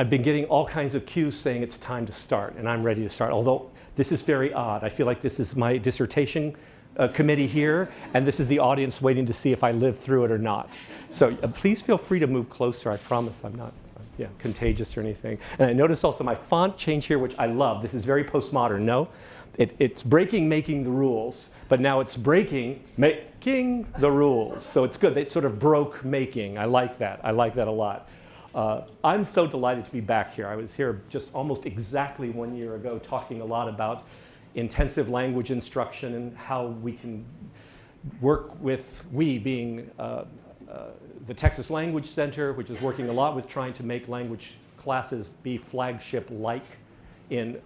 I've been getting all kinds of cues saying it's time to start, and I'm ready to start. Although this is very odd. I feel like this is my dissertation committee here, and this is the audience waiting to see if I live through it or not. So please feel free to move closer. I promise I'm not contagious or anything. And I notice also my font change here, which I love. This is very postmodern. No, it's breaking making the rules, but now it's breaking making the rules. So it's good. They sort of broke making. I like that. I like that a lot. I'm so delighted to be back here. I was here just almost exactly 1 year ago talking a lot about intensive language instruction and how we can work with, we being the Texas Language Center, which is working a lot with trying to make language classes be flagship-like in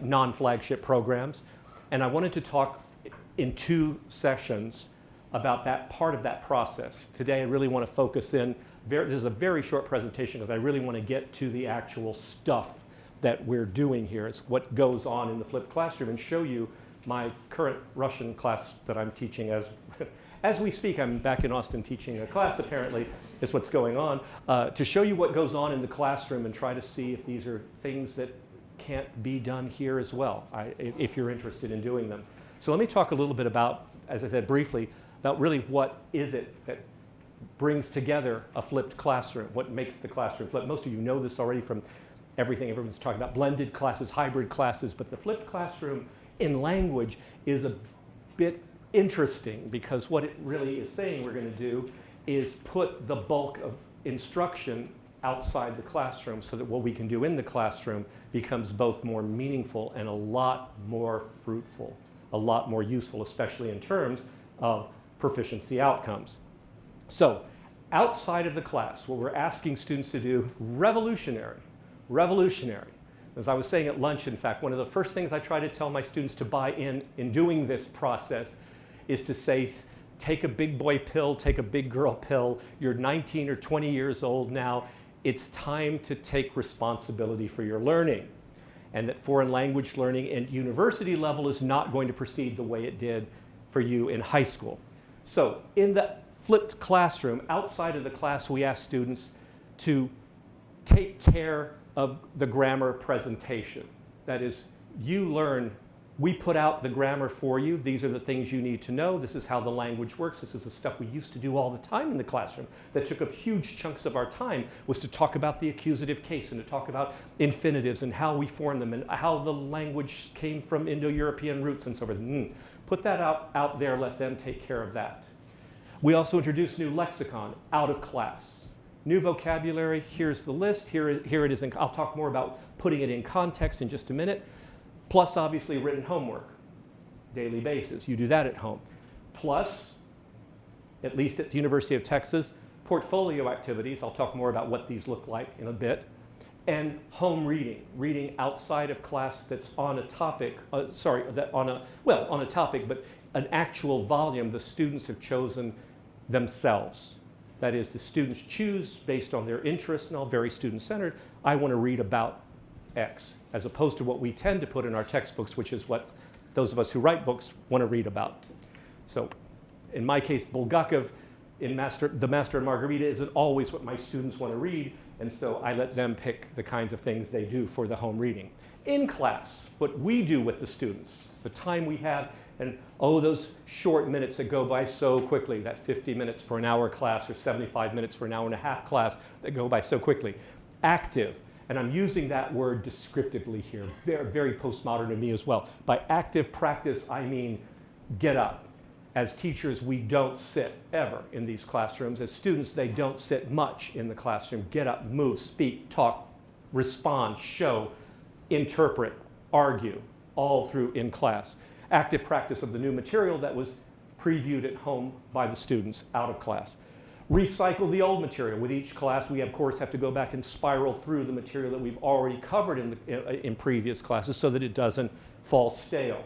non-flagship programs. And I wanted to talk in 2 sessions about that part of that process. Today I really want to focus in, this is a very short presentation because I really want to get to the actual stuff that we're doing here. It's what goes on in the flipped classroom and show you my current Russian class that I'm teaching as we speak. I'm back in Austin teaching a class, apparently, is what's going on, to show you what goes on in the classroom and try to see if these are things that can't be done here as well, if you're interested in doing them. So let me talk a little bit about, as I said briefly, about really what is it that brings together a flipped classroom, what makes the classroom flip. Most of you know this already from everything everyone's talking about, blended classes, hybrid classes, but the flipped classroom in language is a bit interesting because what it really is saying we're going to do is put the bulk of instruction outside the classroom so that what we can do in the classroom becomes both more meaningful and a lot more fruitful, a lot more useful, especially in terms of proficiency outcomes. So outside of the class, what we're asking students to do, revolutionary. As I was saying at lunch, in fact, one of the first things I try to tell my students to buy in doing this process is to say, take a big boy pill, take a big girl pill. You're 19 or 20 years old now. It's time to take responsibility for your learning. And that foreign language learning at university level is not going to proceed the way it did for you in high school. So in the flipped classroom, outside of the class, we ask students to take care of the grammar presentation. That is, you learn, we put out the grammar for you. These are the things you need to know. This is how the language works. This is the stuff we used to do all the time in the classroom that took up huge chunks of our time, was to talk about the accusative case and to talk about infinitives and how we form them and how the language came from Indo-European roots and so forth. Put that out there, let them take care of that. We also introduced new lexicon out of class. New vocabulary, here's the list, here it is. I'll talk more about putting it in context in just a minute. Plus, obviously, written homework, daily basis. You do that at home. Plus, at least at the University of Texas, portfolio activities. I'll talk more about what these look like in a bit. And home reading, reading outside of class that's on a topic, on a topic, but an actual volume the students have chosen themselves. That is, the students choose based on their interests and all, very student-centered. I want to read about X, as opposed to what we tend to put in our textbooks, which is what those of us who write books want to read about. So in my case, Bulgakov in The Master and Margarita isn't always what my students want to read, and so I let them pick the kinds of things they do for the home reading. In class, what we do with the students, the time we have, and those short minutes that go by so quickly, that 50 minutes for an hour class or 75 minutes for an hour and a half class that go by so quickly. Active, and I'm using that word descriptively here, very, very postmodern to me as well. By active practice, I mean get up. As teachers, we don't sit ever in these classrooms. As students, they don't sit much in the classroom. Get up, move, speak, talk, respond, show, interpret, argue, all through in class. Active practice of the new material that was previewed at home by the students out of class. Recycle the old material. With each class, we, of course, have to go back and spiral through the material that we've already covered in previous classes so that it doesn't fall stale.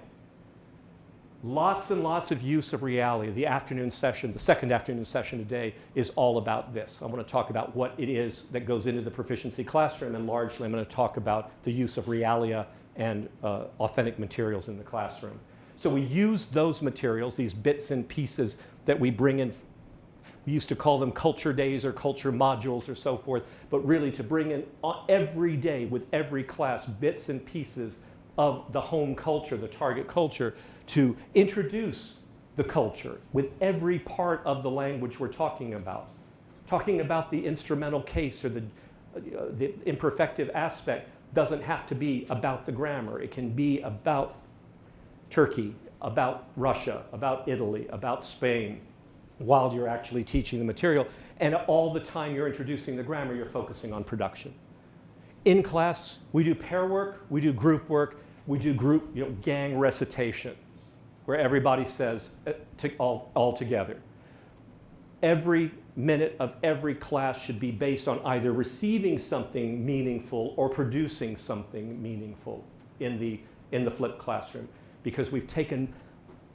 Lots and lots of use of reality. The afternoon session, the second afternoon session today, is all about this. I want to talk about what it is that goes into the proficiency classroom, and largely I'm going to talk about the use of realia and authentic materials in the classroom. So we use those materials, these bits and pieces that we bring in We used to call them culture days or culture modules or so forth, but really to bring in every day with every class bits and pieces of the home culture, the target culture, to introduce the culture with every part of the language we're talking about. Talking about the instrumental case or the imperfective aspect doesn't have to be about the grammar. It can be about Turkey, about Russia, about Italy, about Spain, while you're actually teaching the material. And all the time you're introducing the grammar, you're focusing on production. In class, we do pair work, we do group work, we do group, gang recitation, where everybody says all together. Every minute of every class should be based on either receiving something meaningful or producing something meaningful in the flipped classroom, because we've taken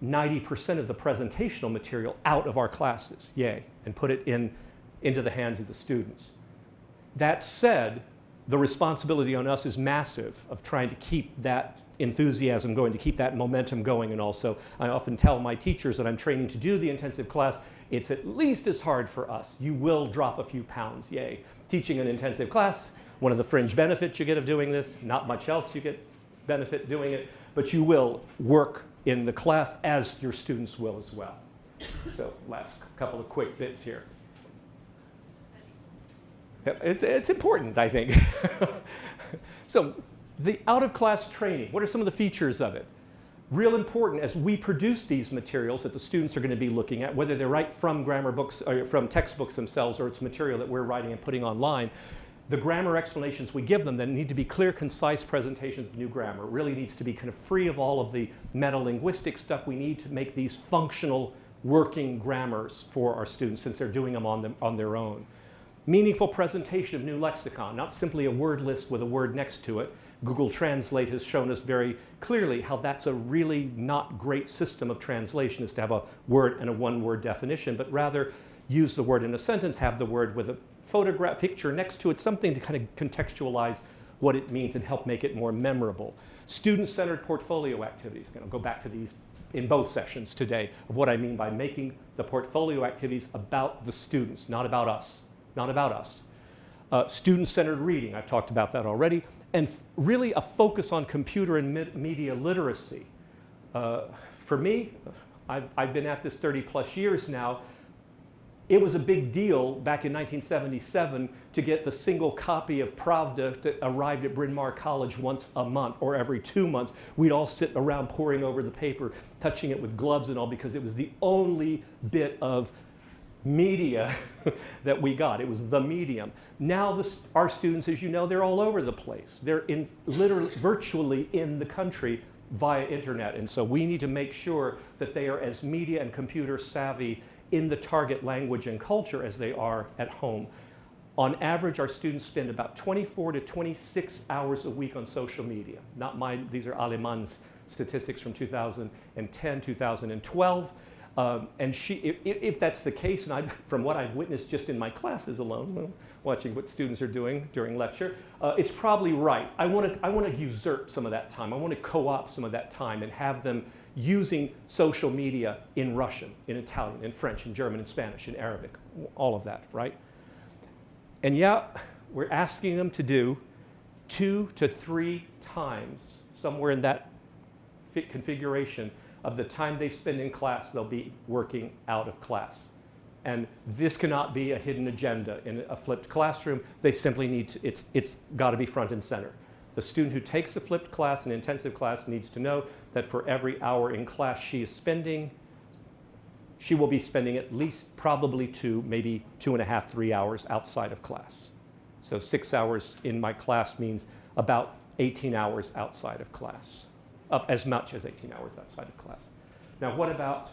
90% of the presentational material out of our classes, yay, and put it into the hands of the students. That said, the responsibility on us is massive of trying to keep that enthusiasm going, to keep that momentum going. And also, I often tell my teachers that I'm training to do the intensive class, it's at least as hard for us. You will drop a few pounds, yay. Teaching an intensive class, one of the fringe benefits you get of doing this, not much else you get benefit doing it, but you will work in the class as your students will as well. So last couple of quick bits here. It's important, I think. So the out-of-class training, what are some of the features of it? Real important as we produce these materials that the students are going to be looking at, whether they're right from grammar books or from textbooks themselves or it's material that we're writing and putting online. The grammar explanations we give them then need to be clear, concise presentations of new grammar. It really needs to be kind of free of all of the meta-linguistic stuff. We need to make these functional working grammars for our students since they're doing them on their own. Meaningful presentation of new lexicon, not simply a word list with a word next to it. Google Translate has shown us very clearly how that's a really not great system of translation, is to have a word and a one-word definition, but rather use the word in a sentence, have the word with a photograph, picture next to it, something to kind of contextualize what it means and help make it more memorable. Student-centered portfolio activities. I'll go back to these in both sessions today of what I mean by making the portfolio activities about the students, not about us. Not about us. Student-centered reading, I've talked about that already, and really a focus on computer and media literacy. For me, I've been at this 30 plus years now. It was a big deal back in 1977 to get the single copy of Pravda that arrived at Bryn Mawr College once a month or every 2 months. We'd all sit around poring over the paper, touching it with gloves and all, because it was the only bit of media that we got. It was the medium. Now our students, as you know, they're all over the place. They're literally, virtually in the country via internet. And so we need to make sure that they are as media and computer savvy in the target language and culture as they are at home. On average, our students spend about 24 to 26 hours a week on social media. Not mine, these are Alemann's statistics from 2010, 2012. And if that's the case, and from what I've witnessed just in my classes alone, watching what students are doing during lecture, it's probably right. I want to usurp some of that time. I want to co-opt some of that time and have them using social media in Russian, in Italian, in French, in German, in Spanish, in Arabic, all of that, right? And yeah, we're asking them to do 2 to 3 times, somewhere in that configuration, of the time they spend in class, they'll be working out of class. And this cannot be a hidden agenda in a flipped classroom. They simply need to, it's got to be front and center. The student who takes the flipped class, an intensive class, needs to know that for every hour in class she is spending, she will be spending at least probably 2, maybe 2.5, 3 hours outside of class. So 6 hours in my class means about 18 hours outside of class. Up as much as 18 hours outside of class. Now, what about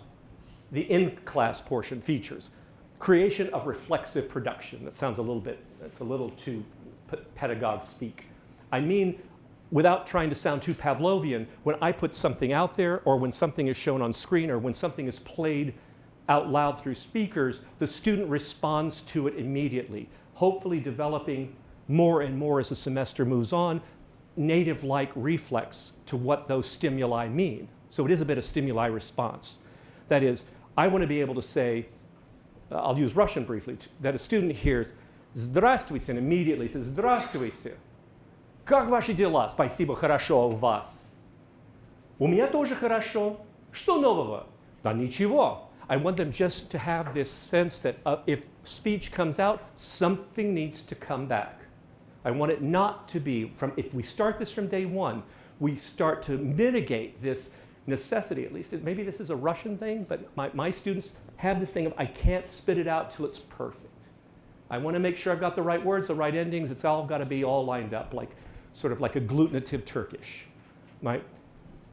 the in-class portion features? Creation of reflexive production. That sounds that's a little too pedagogue speak. I mean, without trying to sound too Pavlovian, when I put something out there, or when something is shown on screen, or when something is played out loud through speakers, the student responds to it immediately, hopefully developing more and more as the semester moves on, native-like reflex to what those stimuli mean. So it is a bit of stimuli response. That is, I want to be able to say, I'll use Russian briefly, that a student hears «Здравствуйте» and immediately says «Здравствуйте». «Как ваши дела?» «Спасибо, хорошо, у вас?» «У меня тоже хорошо». «Что нового?» «Да ничего». I want them just to have this sense that if speech comes out, something needs to come back. I want it not to be if we start this from day one, we start to mitigate this necessity, at least. Maybe this is a Russian thing, but my students have this thing of I can't spit it out till it's perfect. I want to make sure I've got the right words, the right endings. It's all got to be all lined up, sort of like a agglutinative Turkish.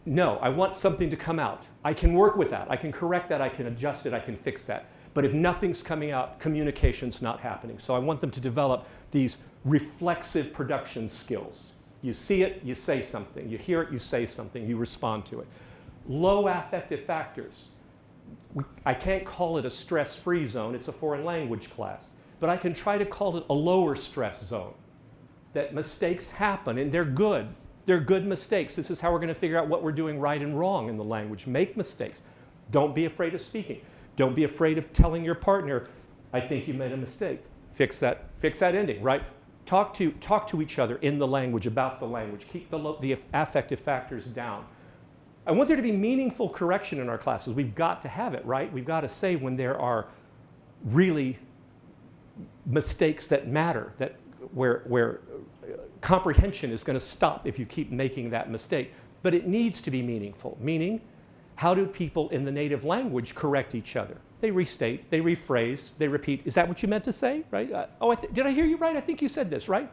No, I want something to come out. I can work with that. I can correct that. I can adjust it. I can fix that. But if nothing's coming out, communication's not happening. So I want them to develop these reflexive production skills. You see it, you say something. You hear it, you say something. You respond to it. Low affective factors. I can't call it a stress-free zone. It's a foreign language class. But I can try to call it a lower stress zone. That mistakes happen, and they're good. They're good mistakes. This is how we're going to figure out what we're doing right and wrong in the language. Make mistakes. Don't be afraid of speaking. Don't be afraid of telling your partner, I think you made a mistake. Fix that ending, right? Talk to each other in the language, about the language. Keep the affective factors down. I want there to be meaningful correction in our classes. We've got to have it, right? We've got to say when there are really mistakes that matter, where comprehension is going to stop if you keep making that mistake. But it needs to be meaningful, meaning how do people in the native language correct each other? They restate, they rephrase, they repeat. Is that what you meant to say, right? Did I hear you right? I think you said this, right?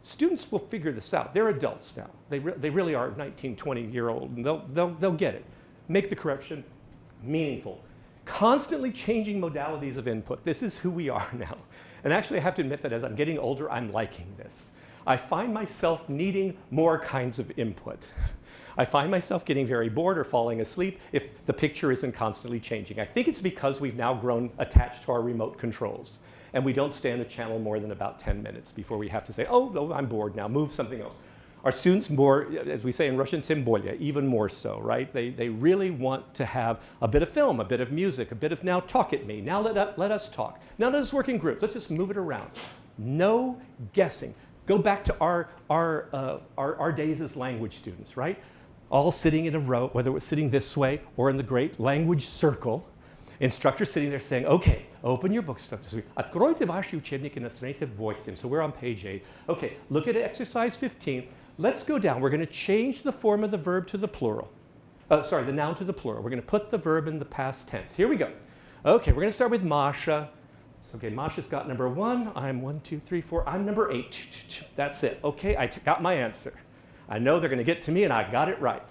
Students will figure this out. They're adults now. They really are 19, 20-year-old, and they'll get it. Make the correction meaningful. Constantly changing modalities of input. This is who we are now. And actually, I have to admit that as I'm getting older, I'm liking this. I find myself needing more kinds of input. I find myself getting very bored or falling asleep if the picture isn't constantly changing. I think it's because we've now grown attached to our remote controls, and we don't stay on the channel more than about 10 minutes before we have to say, oh, I'm bored now, move something else. Our students more, as we say in Russian, tем более, even more so, right? They really want to have a bit of film, a bit of music, a bit of now talk at me, now let us talk. Now let us work in groups, let's just move it around. No guessing. Go back to our days as language students, right? All sitting in a row, whether we're sitting this way or in the great language circle, instructor sitting there saying, okay, open your books. Откройте ваши учебники на странице 8. So we're on page 8. Okay, look at exercise 15. Let's go down. We're going to change the form of the verb to the plural. The noun to the plural. We're going to put the verb in the past tense. Here we go. Okay, we're going to start with Masha. Okay, Masha's got number 1. I'm 1, 2, 3, 4. I'm number 8. That's it. Okay, I got my answer. I know they're going to get to me, and I got it right.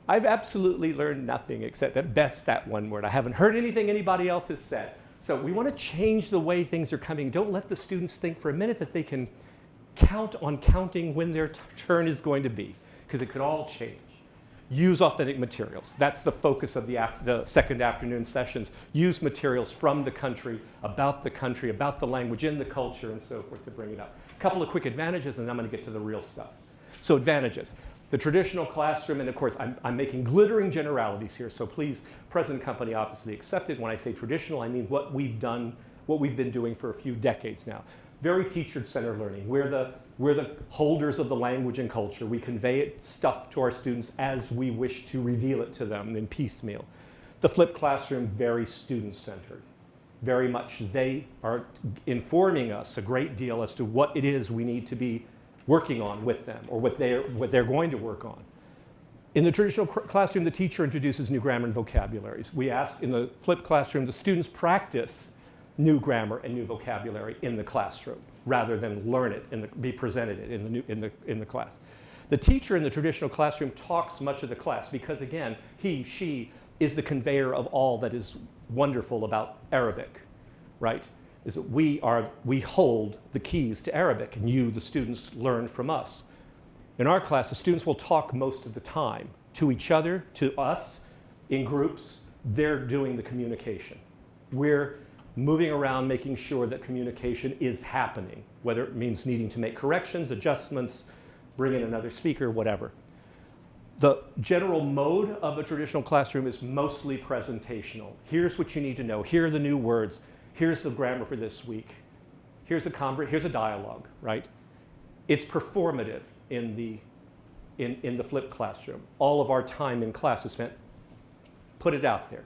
I've absolutely learned nothing except at best that one word. I haven't heard anything anybody else has said. So we want to change the way things are coming. Don't let the students think for a minute that they can count on counting when their turn is going to be, because it could all change. Use authentic materials. That's the focus of the second afternoon sessions. Use materials from the country, about the language, in the culture, and so forth to bring it up. A couple of quick advantages, and then I'm going to get to the real stuff. So advantages. The traditional classroom, and of course, I'm making glittering generalities here, so please, present company obviously accepted. When I say traditional, I mean what we've been doing for a few decades now. Very teacher-centered learning. We're the holders of the language and culture. We convey stuff to our students as we wish to reveal it to them in piecemeal. The flipped classroom, very student-centered. Very much they are informing us a great deal as to what it is we need to be working on with them, or what they're going to work on. In the traditional classroom, the teacher introduces new grammar and vocabularies. We ask in the flipped classroom, the students practice new grammar and new vocabulary in the classroom, rather than learn it be presented it in the class. The teacher in the traditional classroom talks much of the class because, again, he, she is the conveyor of all that is wonderful about Arabic, right? Is that we hold the keys to Arabic, and you, the students, learn from us. In our class, the students will talk most of the time to each other, to us, in groups. They're doing the communication. We're moving around, making sure that communication is happening, whether it means needing to make corrections, adjustments, bring in another speaker, whatever. The general mode of a traditional classroom is mostly presentational. Here's what you need to know. Here are the new words. Here's the grammar for this week. Here's a dialogue, right? It's performative in the flipped classroom. All of our time in class is spent, put it out there.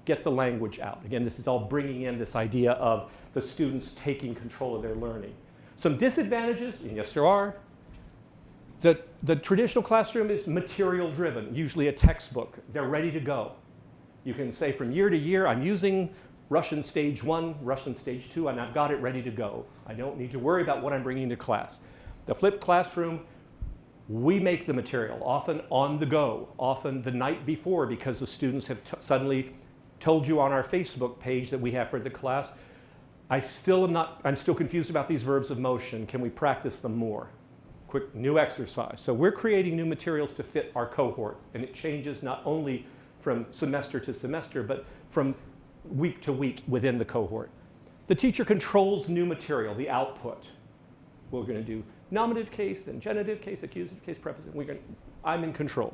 Get the language out. Again, this is all bringing in this idea of the students taking control of their learning. Some disadvantages, and yes there are. The traditional classroom is material driven, usually a textbook. They're ready to go. You can say from year to year, I'm using Russian Stage 1, Russian Stage 2, and I've got it ready to go. I don't need to worry about what I'm bringing to class. The flipped classroom, we make the material, often on the go, often the night before, because the students have suddenly told you on our Facebook page that we have for the class, I'm still confused about these verbs of motion. Can we practice them more? Quick new exercise. So we're creating new materials to fit our cohort, and it changes not only from semester to semester, but from week to week within the cohort. The teacher controls new material, the output. We're going to do nominative case, then genitive case, accusative case, preposition. I'm in control.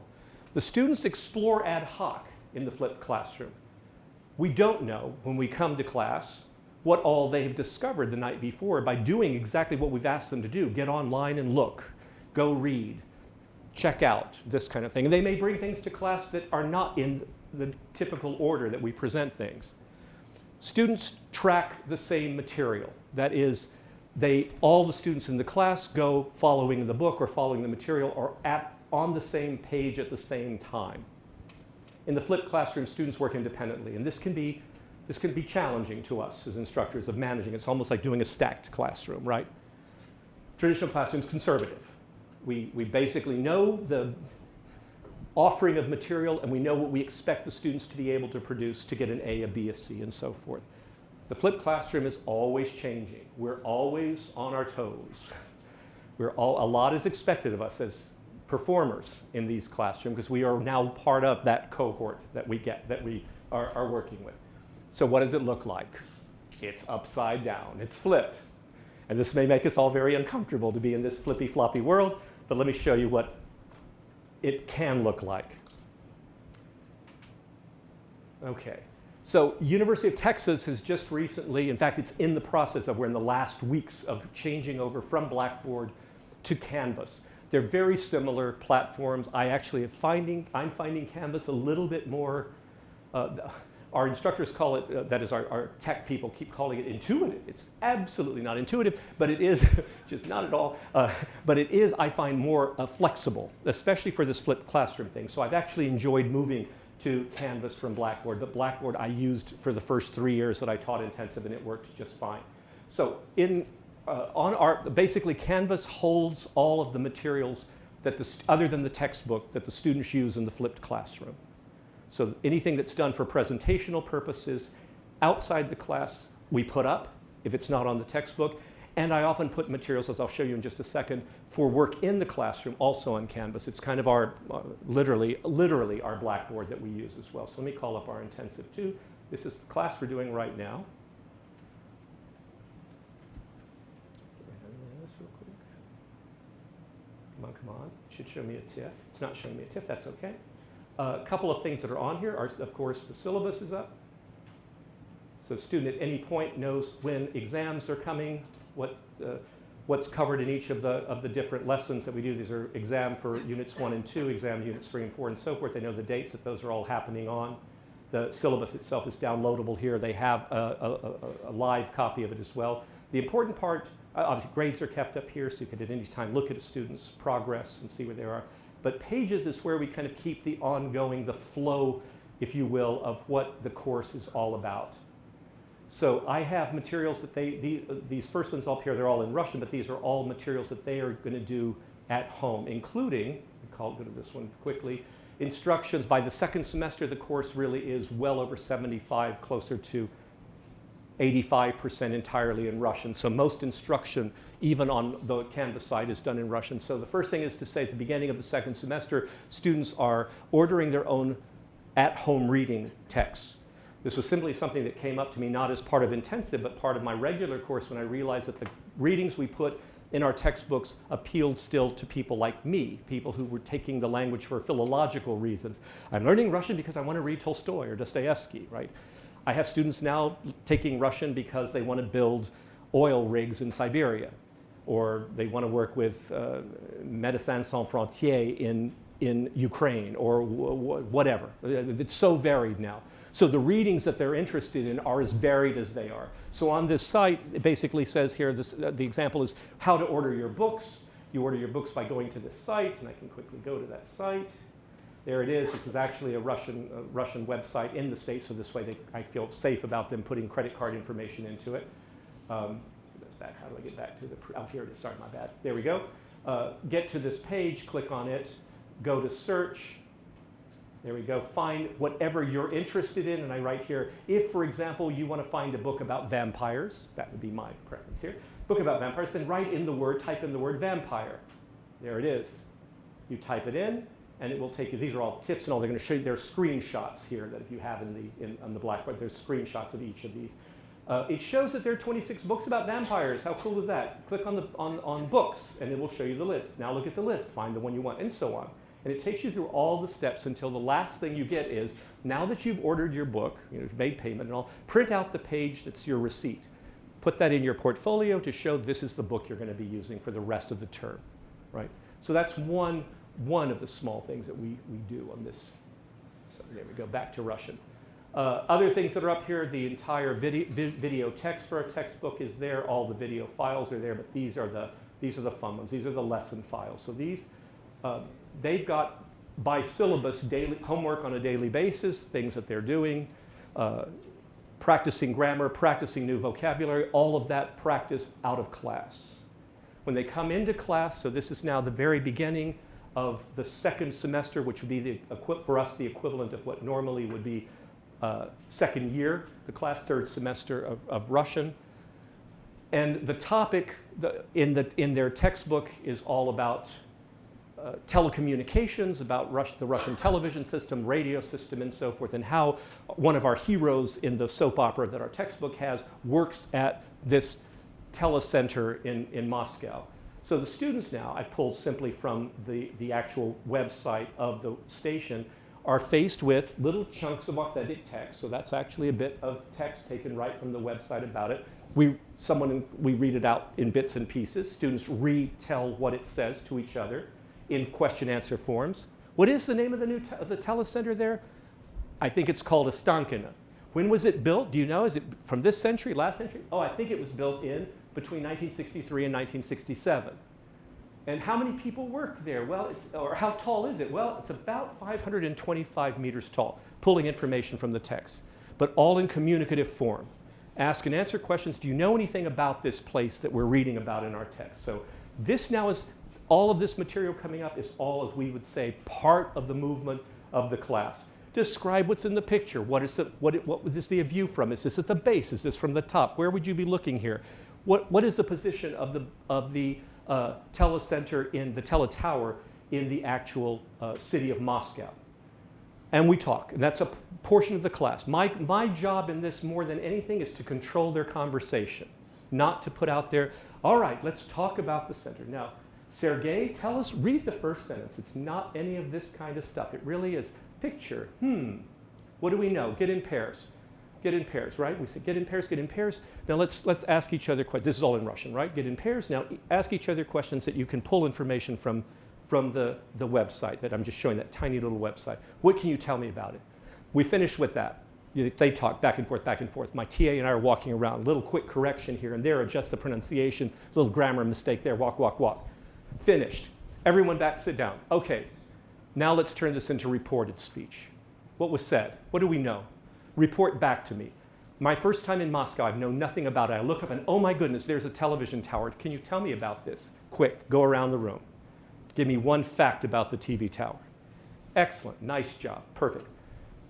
The students explore ad hoc in the flipped classroom. We don't know when we come to class what all they've discovered the night before by doing exactly what we've asked them to do. Get online and look, go read, check out, this kind of thing. And they may bring things to class that are not in the typical order that we present things. Students track the same material. That is, all the students in the class go following the book or following the material or on the same page at the same time. In the flipped classroom, students work independently, and this can be challenging to us as instructors of managing. It's almost like doing a stacked classroom, right? Traditional classroom's conservative. We basically know the offering of material, and we know what we expect the students to be able to produce to get an A, a B, a C, and so forth. The flipped classroom is always changing. We're always on our toes. A lot is expected of us as performers in these classrooms because we are now part of that cohort that we are working with. So what does it look like? It's upside down. It's flipped. And this may make us all very uncomfortable to be in this flippy floppy world, but let me show you what it can look like. Okay. So University of Texas has just recently, in fact, it's in the process we're in the last weeks of changing over from Blackboard to Canvas. They're very similar platforms. I'm finding Canvas a little bit more, our instructors call it, that is our tech people keep calling it intuitive. It's absolutely not intuitive, but it is, just not at all, but it is, I find, more flexible, especially for this flipped classroom thing. So I've actually enjoyed moving to Canvas from Blackboard. But Blackboard I used for the first 3 years that I taught intensive, and it worked just fine. So basically Canvas holds all of the materials other than the textbook that the students use in the flipped classroom. So anything that's done for presentational purposes outside the class, we put up, if it's not on the textbook. And I often put materials, as I'll show you in just a second, for work in the classroom also on Canvas. It's kind of our, literally our Blackboard that we use as well. So let me call up our intensive 2. This is the class we're doing right now. Come on. It should show me a TIFF. It's not showing me a TIFF, that's okay. A couple of things that are on here are, of course, the syllabus is up. So a student at any point knows when exams are coming, what's covered in each of the different lessons that we do. These are exam for units 1 and 2, exam units 3 and 4, and so forth. They know the dates that those are all happening on. The syllabus itself is downloadable here. They have a live copy of it as well. The important part, obviously grades are kept up here, so you can at any time look at a student's progress and see where they are. But pages is where we kind of keep the ongoing, the flow, if you will, of what the course is all about. So I have materials that these first ones up here, they're all in Russian, but these are all materials that they are going to do at home, including, I'll go to this one quickly, instructions. By the second semester, the course really is well over 75, closer to 85% entirely in Russian. So most instruction, even on the Canvas side, is done in Russian. So the first thing is to say at the beginning of the second semester, students are ordering their own at-home reading texts. This was simply something that came up to me not as part of intensive, but part of my regular course when I realized that the readings we put in our textbooks appealed still to people like me, people who were taking the language for philological reasons. I'm learning Russian because I want to read Tolstoy or Dostoevsky, right? I have students now taking Russian because they want to build oil rigs in Siberia, or they want to work with Médecins Sans Frontières in Ukraine, or whatever. It's so varied now. So the readings that they're interested in are as varied as they are. So on this site, it basically says here, the example is how to order your books. You order your books by going to this site, and I can quickly go to that site. There it is. This is actually a Russian website in the States, so this way I feel safe about them putting credit card information into it. How do I get back to the, oh, here it is, sorry, my bad. There we go. Get to this page, click on it, go to search. There we go, find whatever you're interested in, and I write here, if, for example, you want to find a book about vampires, that would be my preference here, book about vampires, then type in the word vampire. There it is. You type it in, and it will take you, these are all tips and all, they're going to show you, there are screenshots here that if you have on the blackboard, there's screenshots of each of these. It shows that there are 26 books about vampires. How cool is that? Click on books, and it will show you the list. Now look at the list, find the one you want, and so on. And it takes you through all the steps until the last thing you get is, now that you've ordered your book, you've made payment and all, print out the page that's your receipt. Put that in your portfolio to show this is the book you're going to be using for the rest of the term, right? So that's one of the small things that we do on this. So there we go, back to Russian. Other things that are up here, the entire video text for our textbook is there. All the video files are there, but these are the fun ones. These are the lesson files. So these, they've got by syllabus daily homework on a daily basis, things that they're doing, practicing grammar, practicing new vocabulary, all of that practice out of class. When they come into class, so this is now the very beginning of the second semester, which would be for us the equivalent of what normally would be second year, the class, third semester of Russian. And the topic in their textbook is all about telecommunications, about the Russian television system, radio system, and so forth, and how one of our heroes in the soap opera that our textbook has works at this telecenter in Moscow. So the students now, I pulled simply from the actual website of the station, are faced with little chunks of authentic text. So that's actually a bit of text taken right from the website about it. We read it out in bits and pieces. Students retell what it says to each other in question-answer forms. What is the name of the telecenter there? I think it's called Ostankino. When was it built? Do you know? Is it from this century, last century? Oh, I think it was built between 1963 and 1967. And how many people work there? Well, or how tall is it? Well, it's about 525 meters tall, pulling information from the text, but all in communicative form. Ask and answer questions. Do you know anything about this place that we're reading about in our text? So this now is, all of this material coming up is all, as we would say, part of the movement of the class. Describe what's in the picture. What would this be a view from? Is this at the base? Is this from the top? Where would you be looking here? What is the position of the telecenter in the teletower in the actual city of Moscow? And we talk, and that's a portion of the class. My job in this more than anything is to control their conversation, not to put out there, all right, let's talk about the center. Now, Sergey, read the first sentence. It's not any of this kind of stuff. It really is picture, what do we know? Get in pairs. Get in pairs, right? We say get in pairs, get in pairs. Now let's ask each other questions. This is all in Russian, right? Get in pairs. Now ask each other questions that you can pull information from the website that I'm just showing, that tiny little website. What can you tell me about it? We finish with that. They talk back and forth, back and forth. My TA and I are walking around. Little quick correction here and there, adjust the pronunciation, little grammar mistake there, walk, walk, walk. Finished. Everyone back, sit down. Okay, now let's turn this into reported speech. What was said? What do we know? Report back to me. My first time in Moscow, I've known nothing about it. I look up and, oh my goodness, there's a television tower. Can you tell me about this? Quick, go around the room. Give me one fact about the TV tower. Excellent, nice job, perfect.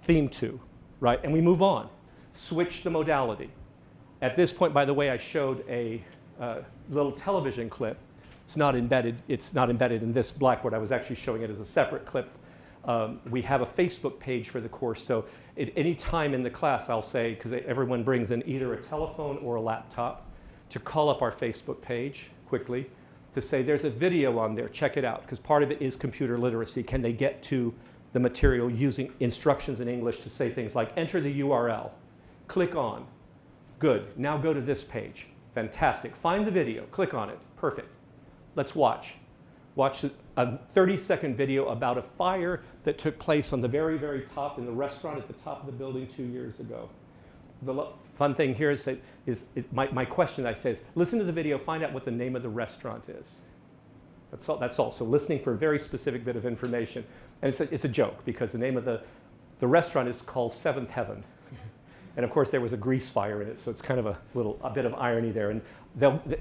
Theme 2, right? And we move on. Switch the modality. At this point, by the way, I showed a little television clip. It's not embedded in this Blackboard. I was actually showing it as a separate clip. We have a Facebook page for the course, so at any time in the class I'll say, because everyone brings in either a telephone or a laptop, to call up our Facebook page quickly, to say there's a video on there, check it out, because part of it is computer literacy. Can they get to the material using instructions in English to say things like enter the URL, Click on. Good. Now go to this page. Fantastic. Find the video. Click on it. Perfect. Let's watch. Watch a 30-second video about a fire that took place on the very, very top in the restaurant at the top of the building 2 years ago. The fun thing here is my question I say is, listen to the video, find out what the name of the restaurant is. That's all. So listening for a very specific bit of information. And it's a joke because the name of the restaurant is called Seventh Heaven. And of course there was a grease fire in it, so it's kind of a bit of irony there. And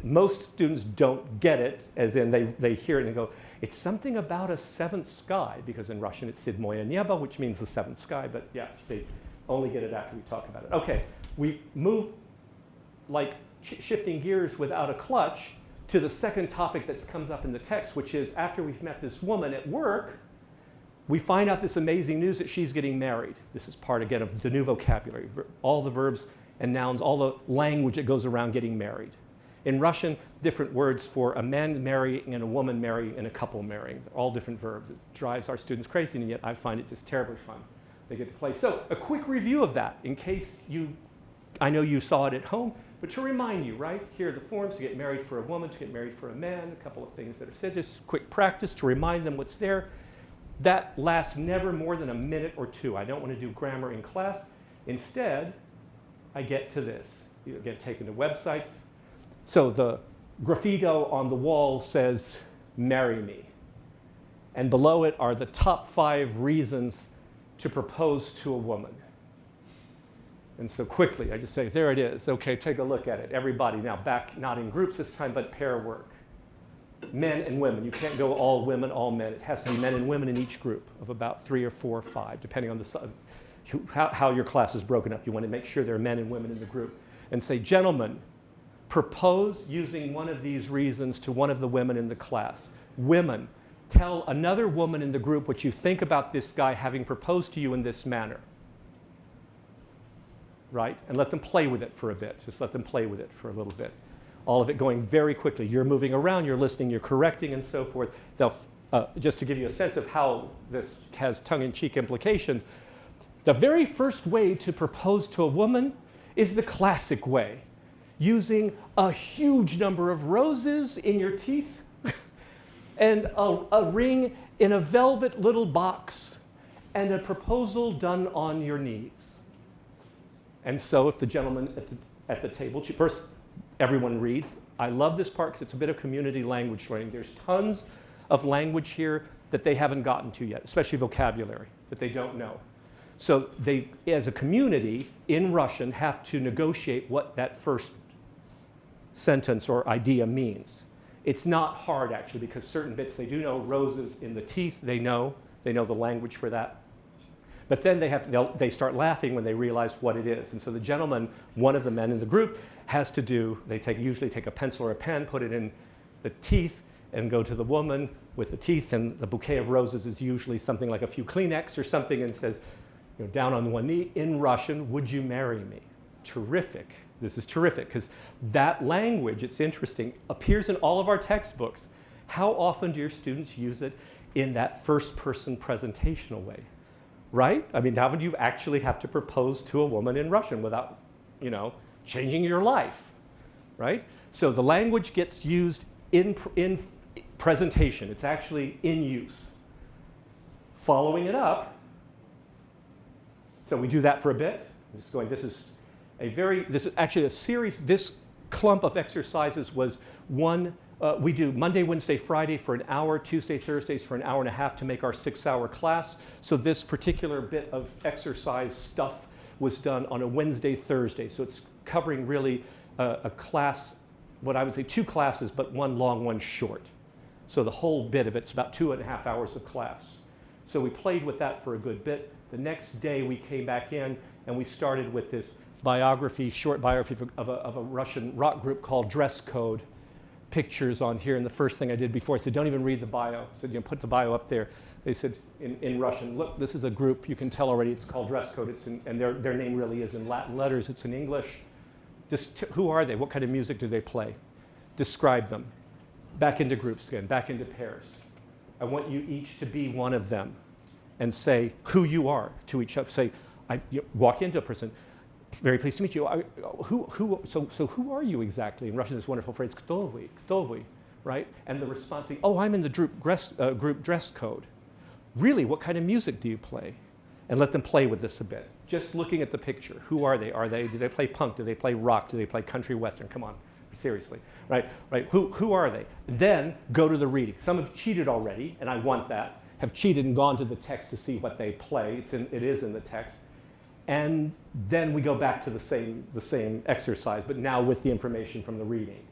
most students don't get it, as in they hear it and go, it's something about a seventh sky, because in Russian it's Седьмое небо, which means the seventh sky, but yeah, they only get it after we talk about it. Okay, we move like shifting gears without a clutch to the second topic that comes up in the text, which is after we've met this woman at work, we find out this amazing news that she's getting married. This is part, again, of the new vocabulary, all the verbs and nouns, all the language that goes around getting married. In Russian, different words for a man marrying and a woman marrying and a couple marrying. They're all different verbs. It drives our students crazy, and yet I find it just terribly fun. They get to play. So a quick review of that, in case I know you saw it at home, but to remind you, right? Here are the forms to get married for a woman, to get married for a man, a couple of things that are said, just quick practice to remind them what's there. That lasts never more than a minute or two. I don't want to do grammar in class. Instead, I get to this. You get taken to websites. So the graffito on the wall says, marry me. And below it are the top 5 reasons to propose to a woman. And so quickly, I just say, there it is. Okay, take a look at it. Everybody now back, not in groups this time, but pair work. Men and women. You can't go all women, all men. It has to be men and women in each group of about 3 or 4 or 5, depending on how your class is broken up. You want to make sure there are men and women in the group. And say, gentlemen, propose using one of these reasons to one of the women in the class. Women, tell another woman in the group what you think about this guy having proposed to you in this manner. Right? And let them play with it for a bit. Just let them play with it for a little bit. All of it going very quickly. You're moving around, you're listening, you're correcting, and so forth. Just to give you a sense of how this has tongue-in-cheek implications, the very first way to propose to a woman is the classic way, using a huge number of roses in your teeth and a ring in a velvet little box and a proposal done on your knees. And so if the gentleman at the table, first, everyone reads. I love this part because it's a bit of community language learning. There's tons of language here that they haven't gotten to yet, especially vocabulary that they don't know. So they, as a community in Russian, have to negotiate what that first sentence or idea means. It's not hard, actually, because certain bits they do know. Roses in the teeth, they know the language for that. But then they start laughing when they realize what it is. And so the gentleman, one of the men in the group, has to do, usually take a pencil or a pen, put it in the teeth, and go to the woman with the teeth, and the bouquet of roses is usually something like a few Kleenex or something, and says, down on one knee, in Russian, would you marry me? Terrific. This is terrific, because that language, it's interesting, appears in all of our textbooks. How often do your students use it in that first-person presentational way? Right? I mean, how would you actually have to propose to a woman in Russian without, changing your life, right? So the language gets used in presentation. It's actually in use. Following it up, so we do that for a bit. This is actually a series. This clump of exercises was one. We do Monday, Wednesday, Friday for an hour, Tuesday, Thursdays for an hour and a half to make our 6-hour class. So this particular bit of exercise stuff was done on a Wednesday, Thursday. So it's covering really a class, what I would say 2 classes, but one long, one short. So the whole bit of it's about 2.5 hours of class. So we played with that for a good bit. The next day we came back in and we started with this short biography of a Russian rock group called Dress Code. Pictures on here, and the first thing I did before, I said, don't even read the bio. I said, put the bio up there. They said in Russian, look, this is a group, you can tell already, it's called Dress Code, and their name really is in Latin letters, it's in English. Who are they? What kind of music do they play? Describe them. Back into groups again, back into pairs. I want you each to be one of them and say who you are to each other. Say, walk into a person. very pleased to meet you. So who are you exactly? In Russian, this wonderful phrase, кто вы, right? And the response being, oh, I'm in the group dress code. Really, what kind of music do you play? And let them play with this a bit. Just looking at the picture, who are they? Do they play punk? Do they play rock? Do they play country western? Come on, seriously, right? Who are they? Then go to the reading. Some have cheated already, and I want that. Have cheated and gone to the text to see what they play. It is in the text. And then we go back to the same exercise, but now with the information from the reading.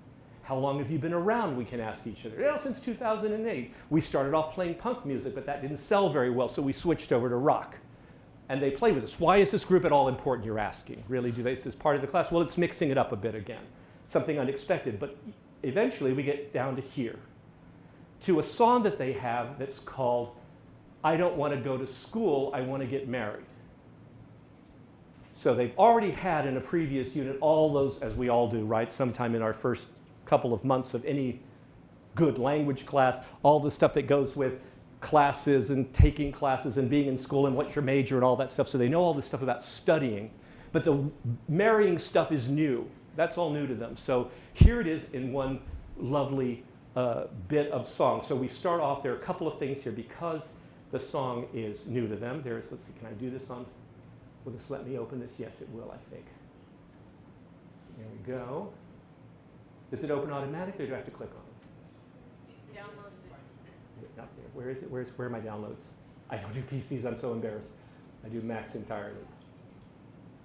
How long have you been around, we can ask each other. Since 2008. We started off playing punk music, but that didn't sell very well, so we switched over to rock. And they play with us. Why is this group at all important, you're asking? Really, is this part of the class? Well, it's mixing it up a bit again. Something unexpected, but eventually we get down to here. To a song that they have that's called, I Don't Want to Go to School, I Want to Get Married. So they've already had in a previous unit all those, as we all do, right? Sometime in our first couple of months of any good language class, all the stuff that goes with classes and taking classes and being in school and what's your major and all that stuff. So they know all this stuff about studying. But the marrying stuff is new. That's all new to them. So here it is in one lovely bit of song. So we start off, there are a couple of things here because the song is new to them. Let's see, can I do this on, will this let me open this? Yes, it will, I think. There we go. Does it open automatically or do I have to click on it? Download it. Not there. Where is it? Where are my downloads? I don't do PCs, I'm so embarrassed. I do Macs entirely.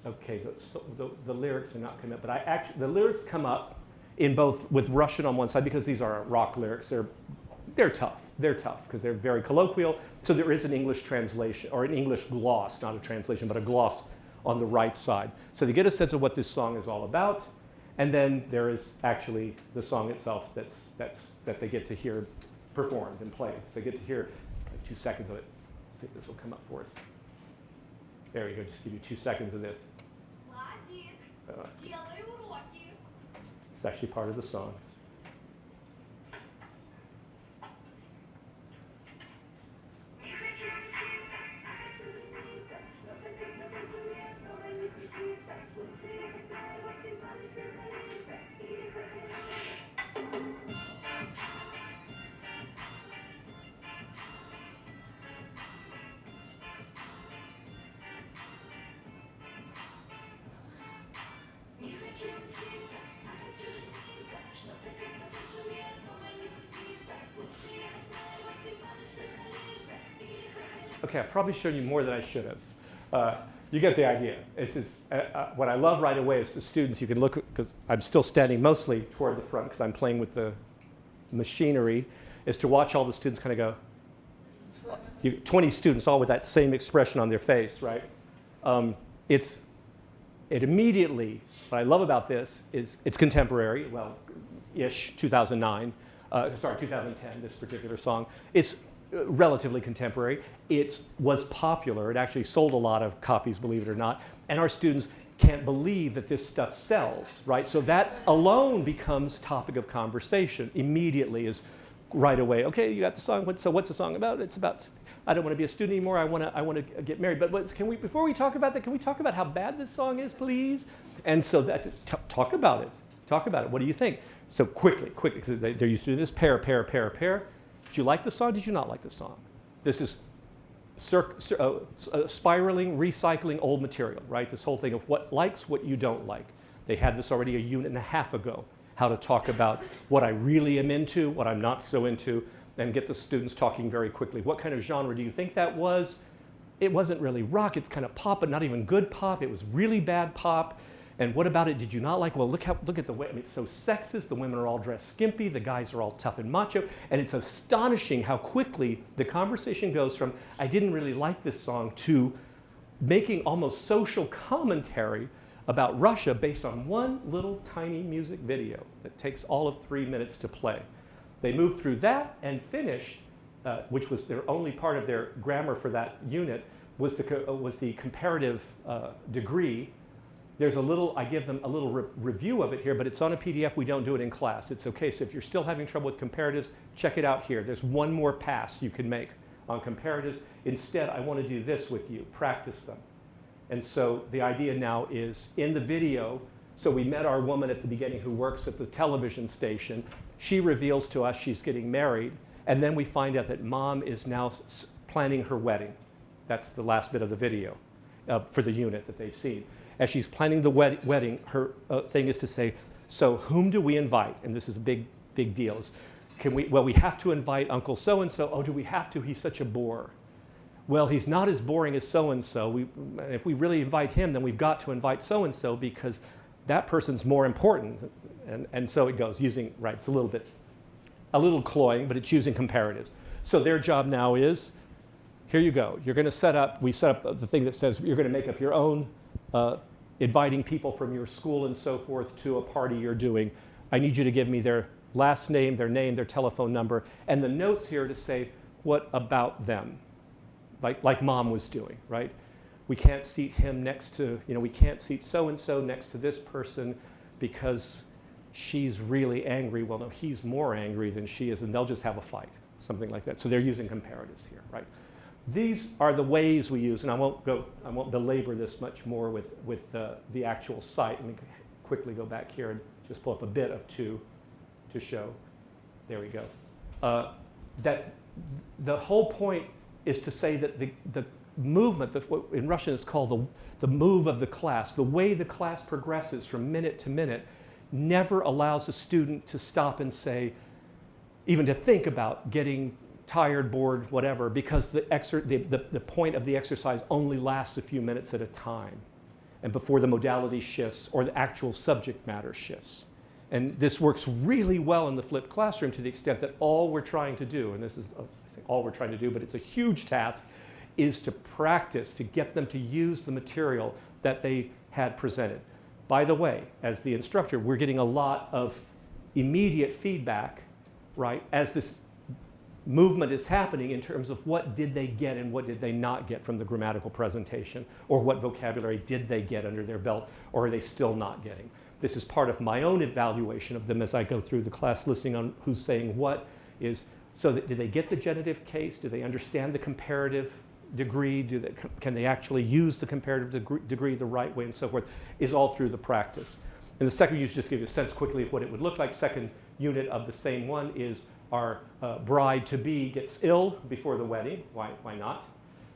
Okay, so the lyrics are not coming up, but the lyrics come up in both with Russian on one side because these are rock lyrics. They're tough. They're tough because they're very colloquial. So there is an English translation or an English gloss, not a translation, but a gloss on the right side. So they get a sense of what this song is all about. And then there is actually the song itself that they get to hear performed and played. So they get to hear like 2 seconds of it. Let's see if this will come up for us. There we go, just give you 2 seconds of this. It's actually part of the song. Okay, I've probably shown you more than I should have. You get the idea. What I love right away is the students, you can look, because I'm still standing mostly toward the front because I'm playing with the machinery, is to watch all the students kind of go, 20 students all with that same expression on their face, right? It immediately, what I love about this is it's contemporary, well-ish, 2009, 2010, this particular song. It's relatively contemporary. It was popular. It actually sold a lot of copies, believe it or not. And our students can't believe that this stuff sells, right? So that alone becomes topic of conversation immediately, is right away. Okay, you got the song. So what's the song about? It's about, I don't want to be a student anymore. I want to get married. But before we talk about that, can we talk about how bad this song is, please? And so talk about it. Talk about it. What do you think? So quickly, because they're used to do this pair. Did you like the song? Did you not like the song? This is spiraling, recycling old material, right? This whole thing of what likes, what you don't like. They had this already a unit and a half ago, how to talk about what I really am into, what I'm not so into, and get the students talking very quickly. What kind of genre do you think that was? It wasn't really rock. It's kind of pop, but not even good pop. It was really bad pop. And what about it did you not like? Well, look at the way, it's so sexist. The women are all dressed skimpy. The guys are all tough and macho. And it's astonishing how quickly the conversation goes from, I didn't really like this song, to making almost social commentary about Russia based on one little tiny music video that takes all of 3 minutes to play. They moved through that and finished, which was their only part of their grammar for that unit, was the comparative degree. There's I give them a little review of it here, but it's on a PDF. We don't do it in class. It's okay. So if you're still having trouble with comparatives, check it out here. There's one more pass you can make on comparatives. Instead, I want to do this with you. Practice them. And so the idea now is in the video, so we met our woman at the beginning who works at the television station. She reveals to us she's getting married, and then we find out that mom is now planning her wedding. That's the last bit of the video for the unit that they've seen. As she's planning the wedding, her thing is to say, so whom do we invite? And this is a big deal. Well, we have to invite Uncle so-and-so. Oh, do we have to? He's such a bore. Well, he's not as boring as so-and-so. If we really invite him, then we've got to invite so-and-so because that person's more important. And so it goes, using, right, it's a little cloying, but it's using comparatives. So their job now is, here you go. You're going to we set up the thing that says you're going to make up your own, inviting people from your school and so forth to a party you're doing. I need you to give me their last name, their telephone number, and the notes here to say, what about them? Like mom was doing, right? We can't seat him next to, we can't seat so-and-so next to this person because she's really angry. Well, no, he's more angry than she is, and they'll just have a fight, something like that. So they're using comparatives here, right? These are the ways we use, and I won't belabor this much more with the actual site. Let me quickly go back here and just pull up a bit of two to show. There we go. That the whole point is to say that the movement, what in Russian is called the move of the class, the way the class progresses from minute to minute, never allows a student to stop and say, even to think about getting tired, bored, whatever, because the point of the exercise only lasts a few minutes at a time, and before the modality shifts or the actual subject matter shifts. And this works really well in the flipped classroom to the extent that all we're trying to do, and this is I say all we're trying to do, but it's a huge task, is to practice, to get them to use the material that they had presented. By the way, as the instructor, we're getting a lot of immediate feedback, right, as this movement is happening in terms of what did they get and what did they not get from the grammatical presentation, or what vocabulary did they get under their belt, or are they still not getting. This is part of my own evaluation of them as I go through the class listening on who's saying what is, so that do they get the genitive case? Do they understand the comparative degree? Can they actually use the comparative degree the right way and so forth? Is all through the practice. And the second unit, just give you a sense quickly of what it would look like. Second unit of the same one is our bride-to-be gets ill before the wedding. Why not,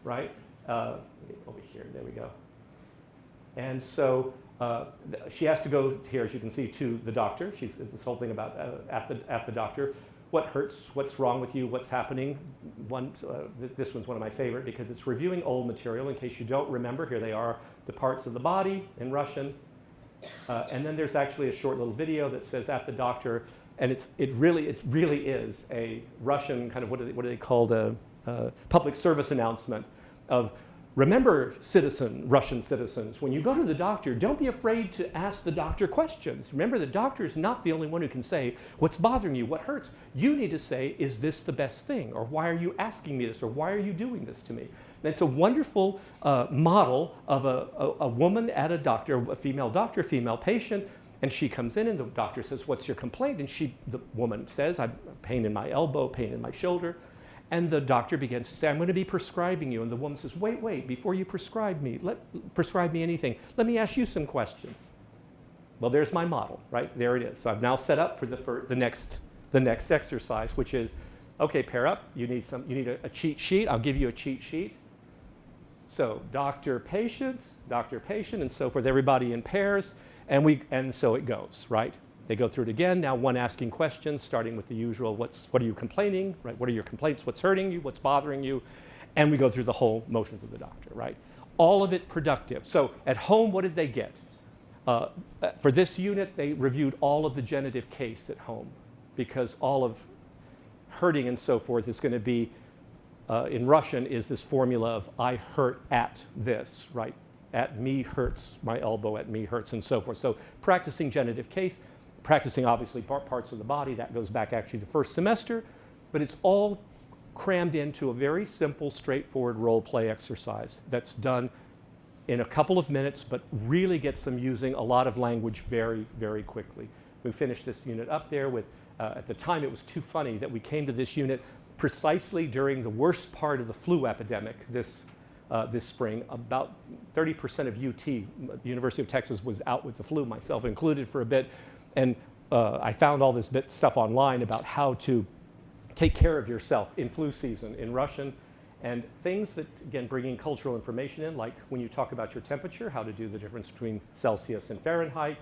right? Over here, there we go. And so she has to go here, as you can see, to the doctor. She's this whole thing about at the doctor. What hurts? What's wrong with you? What's happening? This one's one of my favorite because it's reviewing old material. In case you don't remember, here they are, the parts of the body in Russian. And then there's actually a short little video that says at the doctor, and it really is a Russian kind of what are they called, a public service announcement of, remember, Russian citizens, when you go to the doctor, don't be afraid to ask the doctor questions. Remember, the doctor is not the only one who can say, what's bothering you, what hurts? You need to say, is this the best thing? Or why are you asking me this? Or why are you doing this to me? And it's a wonderful model of a woman at a doctor, a female doctor, female patient, and she comes in and the doctor says, what's your complaint? And the woman says, I've pain in my elbow, pain in my shoulder. And the doctor begins to say, I'm going to be prescribing you. And the woman says, wait, before you prescribe me anything, let me ask you some questions. Well, there's my model, right? There it is. So I've now set up for the next exercise, which is, okay, pair up. You need a cheat sheet. I'll give you a cheat sheet. So doctor, patient, and so forth, everybody in pairs. And so it goes, right? They go through it again. Now one asking questions, starting with the usual, what are you complaining, right? What are your complaints? What's hurting you? What's bothering you? And we go through the whole motions of the doctor, right? All of it productive. So at home, what did they get? For this unit, they reviewed all of the genitive case at home because all of hurting and so forth is going to be, in Russian, is this formula of I hurt at this, right? At me hurts, my elbow at me hurts, and so forth. So practicing genitive case, practicing obviously parts of the body, that goes back actually to first semester, but it's all crammed into a very simple, straightforward role play exercise that's done in a couple of minutes, but really gets them using a lot of language very, very quickly. We finished this unit up there with, at the time it was too funny that we came to this unit precisely during the worst part of the flu epidemic, this this spring. About 30% of UT, University of Texas, was out with the flu, myself included, for a bit. And I found all this stuff online about how to take care of yourself in flu season in Russian, and things that, again, bringing cultural information in, like when you talk about your temperature, how to do the difference between Celsius and Fahrenheit,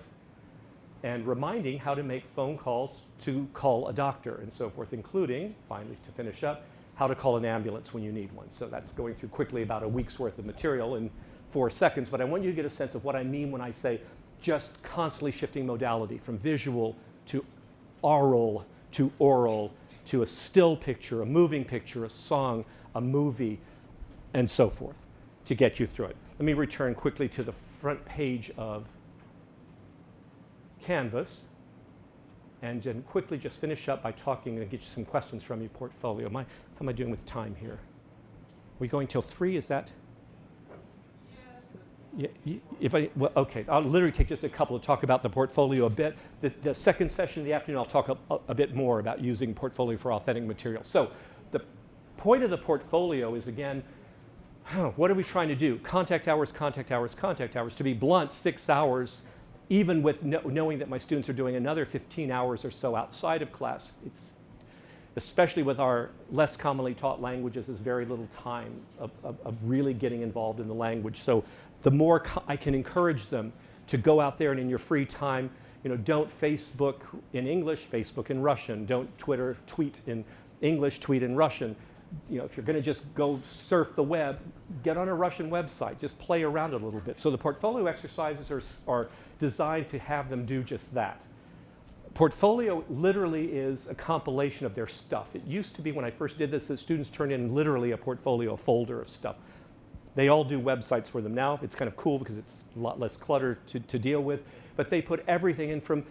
and reminding how to make phone calls to call a doctor and so forth, including, finally to finish up, how to call an ambulance when you need one. So that's going through quickly about a week's worth of material in 4 seconds, but I want you to get a sense of what I mean when I say just constantly shifting modality from visual to oral to a still picture, a moving picture, a song, a movie, and so forth to get you through it. Let me return quickly to the front page of Canvas and then quickly just finish up by talking and get you some questions from your portfolio. How am I doing with time here? Are we going till 3? Is that? Yeah, well, okay, I'll literally take just a couple to talk about the portfolio a bit. The second session of the afternoon, I'll talk a bit more about using portfolio for authentic material. So the point of the portfolio is, again, what are we trying to do? Contact hours, contact hours, contact hours. To be blunt, 6 hours, even with knowing that my students are doing another 15 hours or so outside of class. It's, especially with our less commonly taught languages, is very little time of really getting involved in the language. So the more I can encourage them to go out there and in your free time, don't Facebook in English, Facebook in Russian. Don't tweet in English, tweet in Russian. If you're going to just go surf the web, get on a Russian website. Just play around a little bit. So the portfolio exercises are designed to have them do just that. Portfolio literally is a compilation of their stuff. It used to be, when I first did this, that students turned in literally a portfolio folder of stuff. They all do websites for them now. It's kind of cool because it's a lot less clutter to deal with. But they put everything in, from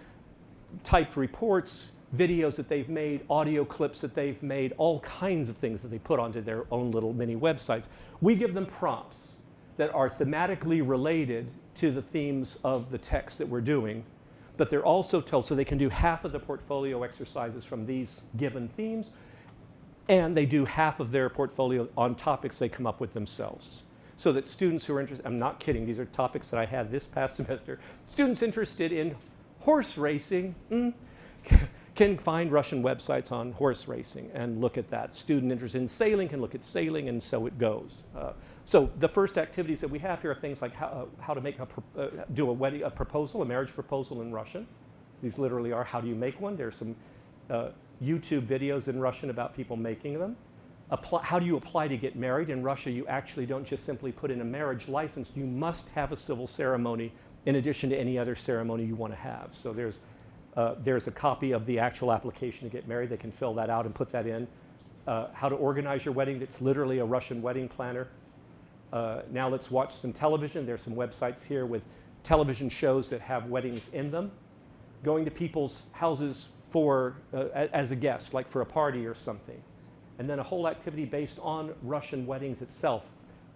typed reports, videos that they've made, audio clips that they've made, all kinds of things that they put onto their own little mini websites. We give them prompts that are thematically related to the themes of the text that we're doing, but they're also told, so they can do half of the portfolio exercises from these given themes, and they do half of their portfolio on topics they come up with themselves. So that students who are interested, I'm not kidding, these are topics that I had this past semester, students interested in horse racing can find Russian websites on horse racing and look at that. Student interested in sailing can look at sailing, and so it goes. So the first activities that we have here are things like how to make do a proposal, a marriage proposal in Russian. These literally are, how do you make one? There's some YouTube videos in Russian about people making them. How do you apply to get married? In Russia, you actually don't just simply put in a marriage license. You must have a civil ceremony in addition to any other ceremony you want to have. So there's a copy of the actual application to get married. They can fill that out and put that in. How to organize your wedding. That's literally a Russian wedding planner. Now let's watch some television. There's some websites here with television shows that have weddings in them. Going to people's houses as a guest, like for a party or something. And then a whole activity based on Russian weddings itself,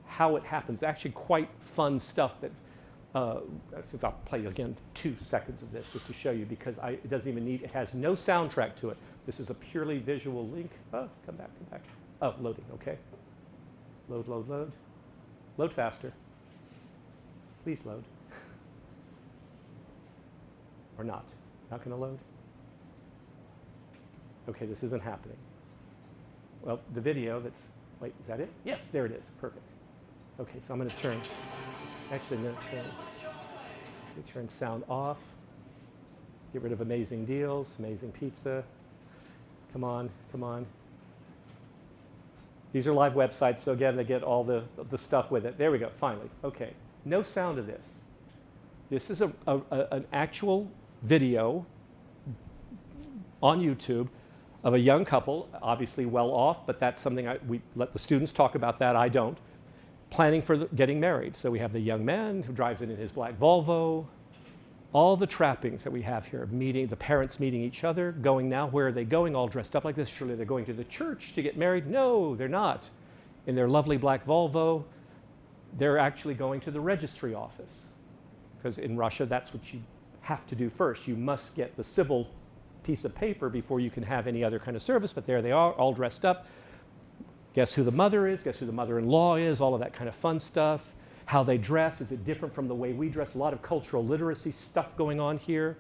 how it happens. Actually quite fun stuff that, I'll play again 2 seconds of this just to show you, because it doesn't even need, it has no soundtrack to it. This is a purely visual link. Oh, come back. Oh, loading, okay. Load. Load faster. Please load. Or not. Not gonna load? Okay, this isn't happening. Well, the video wait, is that it? Yes, there it is, perfect. Okay, so I'm gonna turn, actually I'm gonna turn sound off, get rid of amazing deals, amazing pizza. Come on. These are live websites, so again, they get all the stuff with it. There we go, finally, okay. No sound of this. This is an actual video on YouTube of a young couple, obviously well off, but that's something we let the students talk about that, I don't, planning for getting married. So we have the young man who drives in his black Volvo, all the trappings that we have here, the parents meeting each other, going now, where are they going, all dressed up like this? Surely they're going to the church to get married. No, they're not. In their lovely black Volvo, they're actually going to the registry office. Because in Russia, that's what you have to do first. You must get the civil piece of paper before you can have any other kind of service, but there they are, all dressed up, Guess who the mother is, guess who the mother-in-law is, all of that kind of fun stuff. How they dress, is it different from the way we dress? A lot of cultural literacy stuff going on here.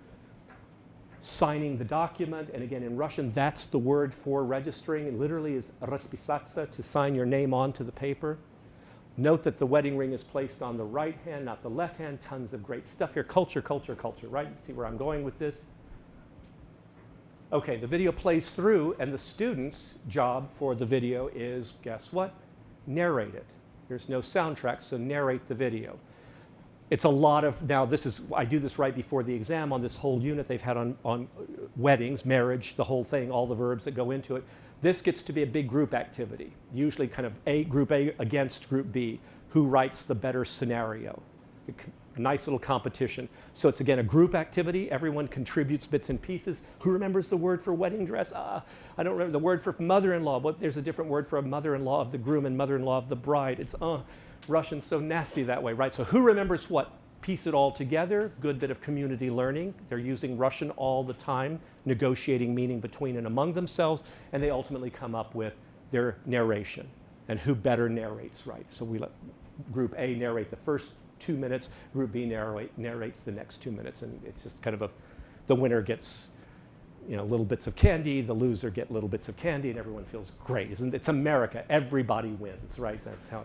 Signing the document, and again in Russian, that's the word for registering. It literally is расписаться, to sign your name onto the paper. Note that the wedding ring is placed on the right hand, not the left hand. Tons of great stuff here. Culture, culture, culture, right? You see where I'm going with this? Okay, the video plays through, and the student's job for the video is, guess what? Narrate it. There's no soundtrack, so narrate the video. It's a lot of, now this is, I do this right before the exam on this whole unit they've had on weddings, marriage, the whole thing, all the verbs that go into it. This gets to be a big group activity, usually kind of group A against group B. Who writes the better scenario? A nice little competition. So it's again a group activity. Everyone contributes bits and pieces. Who remembers the word for wedding dress? I don't remember the word for mother-in-law. But there's a different word for a mother-in-law of the groom and mother-in-law of the bride. It's Russian's so nasty that way, right? So who remembers what? Piece it all together. Good bit of community learning. They're using Russian all the time, negotiating meaning between and among themselves, and they ultimately come up with their narration and who better narrates, right? So we let group A narrate the first 2 minutes, group B narrates the next 2 minutes, and it's just kind of the winner gets, you know, little bits of candy, the loser get little bits of candy, and everyone feels great. It's America, everybody wins, right?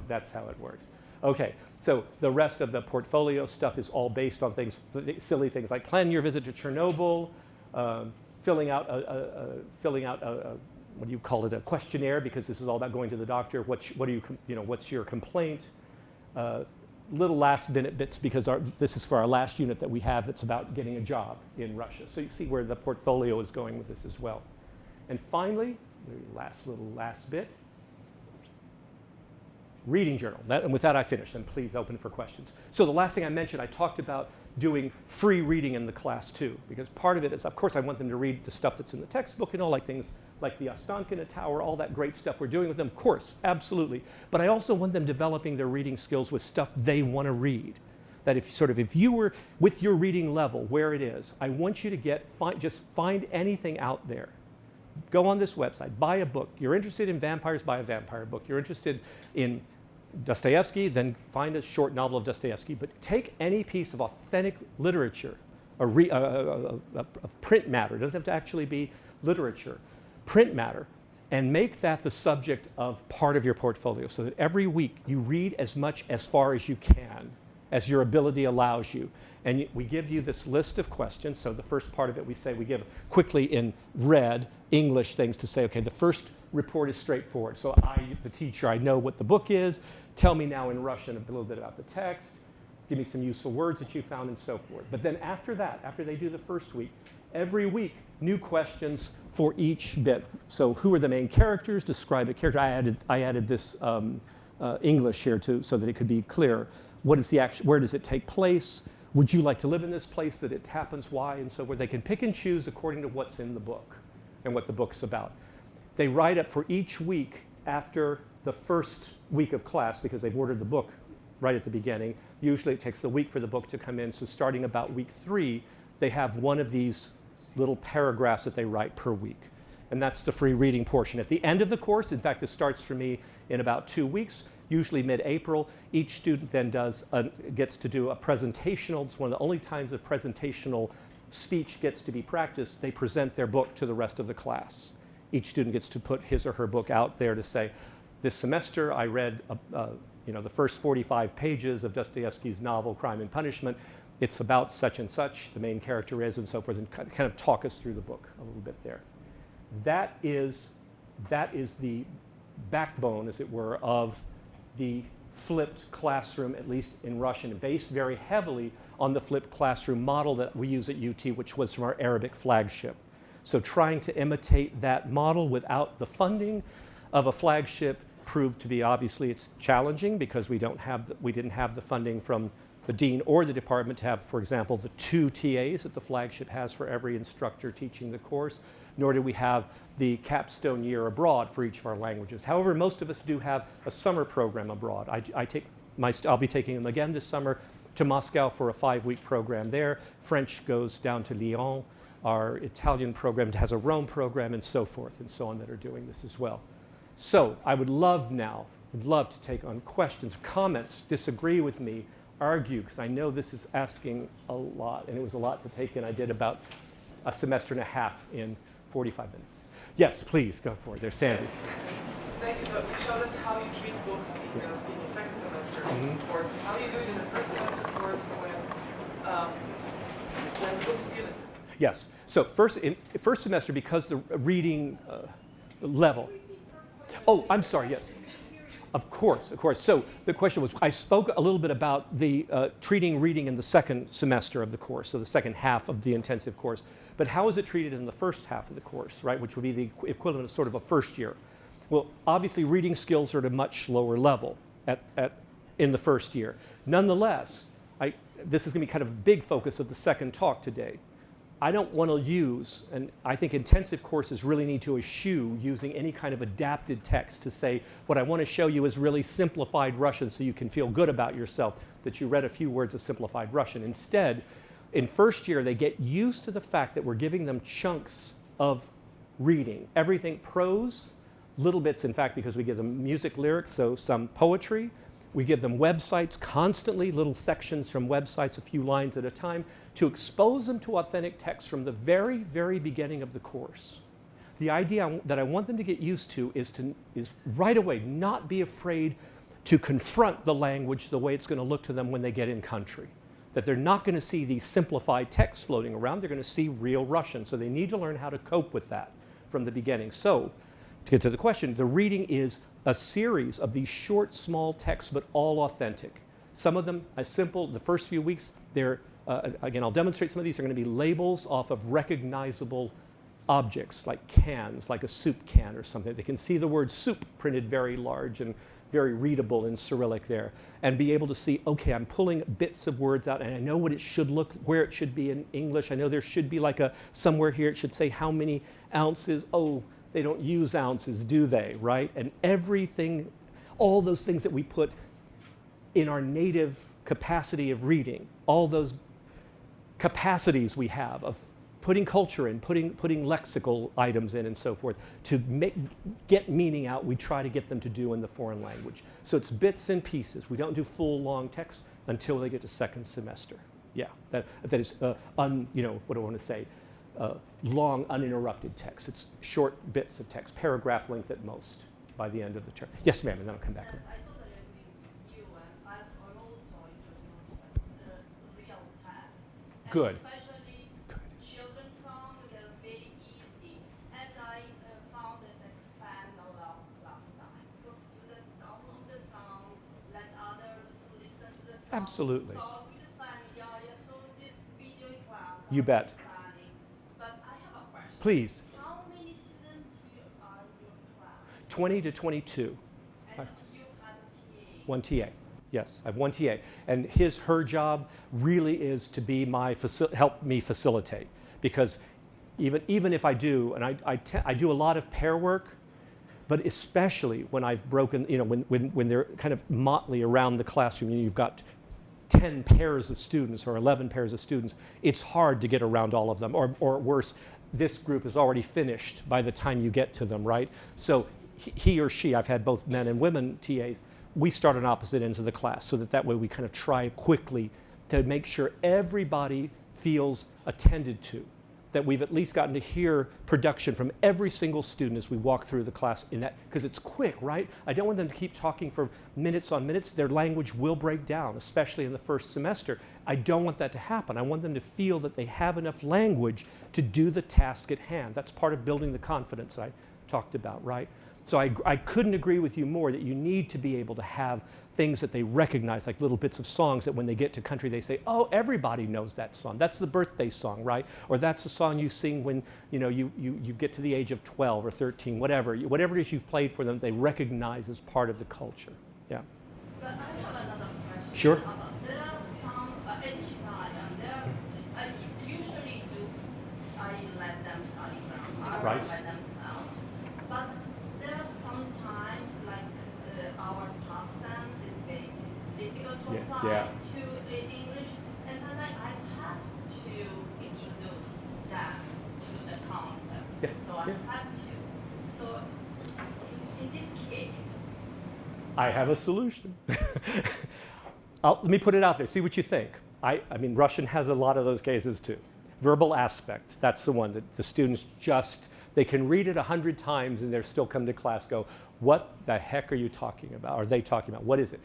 That's how it works. Okay, so the rest of the portfolio stuff is all based on things, silly things like plan your visit to Chernobyl, filling out a what do you call it, a questionnaire, because this is all about going to the doctor. What's your complaint? Little last minute bits, because this is for our last unit that we have that's about getting a job in Russia. So you see where the portfolio is going with this as well. And finally, last bit, reading journal. And with that I finish, and please open for questions. So the last thing I mentioned, I talked about doing free reading in the class too, because part of it is, of course, I want them to read the stuff that's in the textbook and all, like things like the Ostankina Tower, all that great stuff we're doing with them, of course, absolutely. But I also want them developing their reading skills with stuff they want to read. That if you were with your reading level where it is, I want you to just find anything out there. Go on this website, buy a book. You're interested in vampires, buy a vampire book. You're interested in Dostoevsky, then find a short novel of Dostoevsky. But take any piece of authentic literature, of print matter. It doesn't have to actually be literature. Print matter, and make that the subject of part of your portfolio, so that every week you read as much as far as you can, as your ability allows you. And we give you this list of questions. So the first part of it, we give quickly in red English things to say, okay, the first report is straightforward. So the teacher, I know what the book is. Tell me now in Russian a little bit about the text. Give me some useful words that you found, and so forth. But then after that, after they do the first week, every week, new questions for each bit. So who are the main characters? Describe a character. I added this English here too, so that it could be clear. What is the action? Where does it take place? Would you like to live in this place that it happens? Why? And so forth. They can pick and choose according to what's in the book and what the book's about. They write up for each week after the first week of class, because they've ordered the book right at the beginning. Usually it takes a week for the book to come in. So starting about week 3, they have one of these little paragraphs that they write per week. And that's the free reading portion. At the end of the course, in fact, this starts for me in about 2 weeks, usually mid-April, each student then gets to do a presentational. It's one of the only times a presentational speech gets to be practiced. They present their book to the rest of the class. Each student gets to put his or her book out there to say, this semester I read the first 45 pages of Dostoevsky's novel, Crime and Punishment. It's about such and such, the main character is, and so forth, and kind of talk us through the book a little bit there. That is the backbone, as it were, of the flipped classroom, at least in Russian, based very heavily on the flipped classroom model that we use at UT, which was from our Arabic flagship. So trying to imitate that model without the funding of a flagship proved to be, obviously, it's challenging, because we didn't have the funding from the dean or the department to have, for example, the 2 TAs that the flagship has for every instructor teaching the course, nor do we have the capstone year abroad for each of our languages. However, most of us do have a summer program abroad. I'll be taking them again this summer to Moscow for a 5-week program there. French goes down to Lyon. Our Italian program has a Rome program, and so forth and so on, that are doing this as well. So I would love to take on questions, comments, disagree with me, argue, because I know this is asking a lot, and it was a lot to take in. I did about a semester and a half in 45 minutes. Yes, please, go for it. There's Sandy. Thank you. So you showed us how you treat books in your second semester course. How do you do it in the first semester course when the book is given to you? Yes. So first semester, because the reading level. Oh, I'm sorry. Yes. Of course. So the question was, I spoke a little bit about the treating reading in the second semester of the course, so the second half of the intensive course. But how is it treated in the first half of the course, right, which would be the equivalent of sort of a first year? Well, obviously, reading skills are at a much lower level in the first year. Nonetheless, this is going to be kind of a big focus of the second talk today. I don't want to use, and I think intensive courses really need to eschew using any kind of adapted text to say, what I want to show you is really simplified Russian so you can feel good about yourself that you read a few words of simplified Russian. Instead, in first year, they get used to the fact that we're giving them chunks of reading. Everything prose, little bits, in fact, because we give them music, lyrics, so some poetry. We give them websites constantly, little sections from websites, a few lines at a time, to expose them to authentic text from the very, very beginning of the course. The idea that I want them to get used to is right away not be afraid to confront the language the way it's going to look to them when they get in country. That they're not going to see these simplified texts floating around, they're going to see real Russian. So they need to learn how to cope with that from the beginning. So, to get to the question, the reading is a series of these short, small texts, but all authentic. Some of them are simple. The first few weeks, they're, again, I'll demonstrate some of these, are going to be labels off of recognizable objects, like cans, like a soup can or something. They can see the word soup printed very large and very readable in Cyrillic there, and be able to see, okay, I'm pulling bits of words out, and I know what it should look, where it should be in English. I know there should be like somewhere here it should say how many ounces. Oh, they don't use ounces, do they, right? And everything, all those things that we put in our native capacity of reading, all those capacities we have of putting culture in, putting lexical items in and so forth, to get meaning out, we try to get them to do in the foreign language. So it's bits and pieces. We don't do full long texts until they get to second semester. Yeah, that is, what do I want to say? Long, uninterrupted text. It's short bits of text, paragraph length at most by the end of the term. Yes, ma'am, and then I'll come back. Yes, I totally agree with you, and I've also introduced the real test. And Good. Especially children's songs, they're very easy, and I found it expand a lot last time. Because students download the song, let others listen to the song. Absolutely. Talk with the family. I saw this video in class. You bet. Please. How many students are in your class? 20 to 22. And you have a TA? One TA. Yes, I have one TA. And her job really is to be help me facilitate. Because even if I do, and I do a lot of pair work, but especially when I've broken, when they're kind of motley around the classroom, you've got 10 pairs of students or 11 pairs of students, it's hard to get around all of them, or worse, this group is already finished by the time you get to them, right? So he or she, I've had both men and women TAs, we start on opposite ends of the class so that way we kind of try quickly to make sure everybody feels attended to, that we've at least gotten to hear production from every single student as we walk through the class in that, because it's quick, right? I don't want them to keep talking for minutes on minutes. Their language will break down, especially in the first semester. I don't want that to happen. I want them to feel that they have enough language to do the task at hand. That's part of building the confidence I talked about, right? So I couldn't agree with you more that you need to be able to have things that they recognize, like little bits of songs that when they get to country they say, oh, everybody knows that song. That's the birthday song, right? Or that's the song you sing when you get to the age of 12 or 13, whatever it is you've played for them, they recognize as part of the culture. Yeah. But I have another question. Sure. There are some I usually I let them study grammar, Right. by themselves. But there are some times like our past tense is very difficult to apply to English, and sometimes I have to introduce that to the concept. Yeah. So I have to. So in this I have a solution. Let me put it out there, see what you think. I mean, Russian has a lot of those cases too. Verbal aspect, that's the one that the students just, they can read it 100 times and they're still come to class go, what the heck are you talking about? Are they talking about? What is it?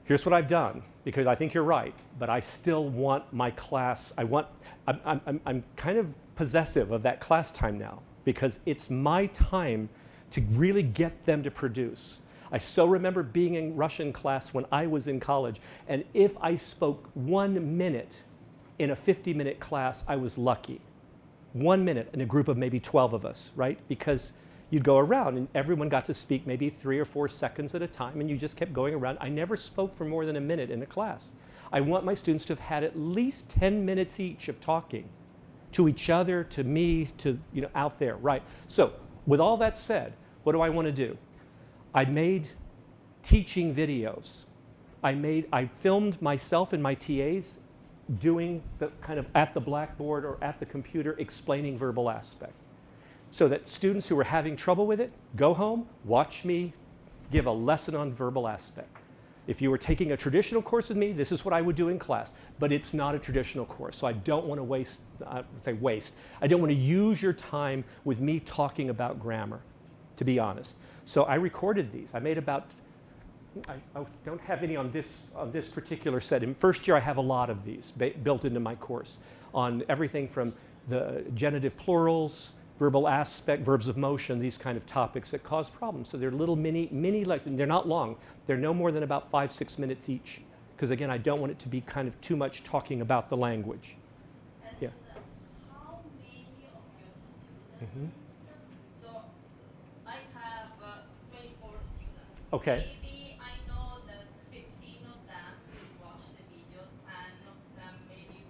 Here's what I've done, because I think you're right, but I still want my class, I'm kind of possessive of that class time now, because it's my time to really get them to produce. I so remember being in Russian class when I was in college, and if I spoke 1 minute in a 50-minute class, I was lucky. 1 minute in a group of maybe 12 of us, right? Because you'd go around and everyone got to speak maybe 3 or 4 seconds at a time, and you just kept going around. I never spoke for more than a minute in a class. I want my students to have had at least 10 minutes each of talking to each other, to me, to, you know, out there, right? So with all that said, what do I want to do? I made teaching videos. I filmed myself and my TAs doing the kind of at the blackboard or at the computer explaining verbal aspect, so that students who were having trouble with it go home, watch me give a lesson on verbal aspect. If you were taking a traditional course with me, this is what I would do in class, but it's not a traditional course, so I don't want to waste, I don't want to use your time with me talking about grammar, to be honest. So I recorded these. I made about, I don't have any on this particular set. In first year, I have a lot of these built into my course on everything from the genitive plurals, verbal aspect, verbs of motion, these kind of topics that cause problems. So they're little mini lectures. They're not long. They're no more than about 5-6 minutes each. Because again, I don't want it to be kind of too much talking about the language. And Yeah. how many of your students? Mm-hmm. So I have 24 students. Okay. Maybe I know that 15 of them will watch the video, 10 of them maybe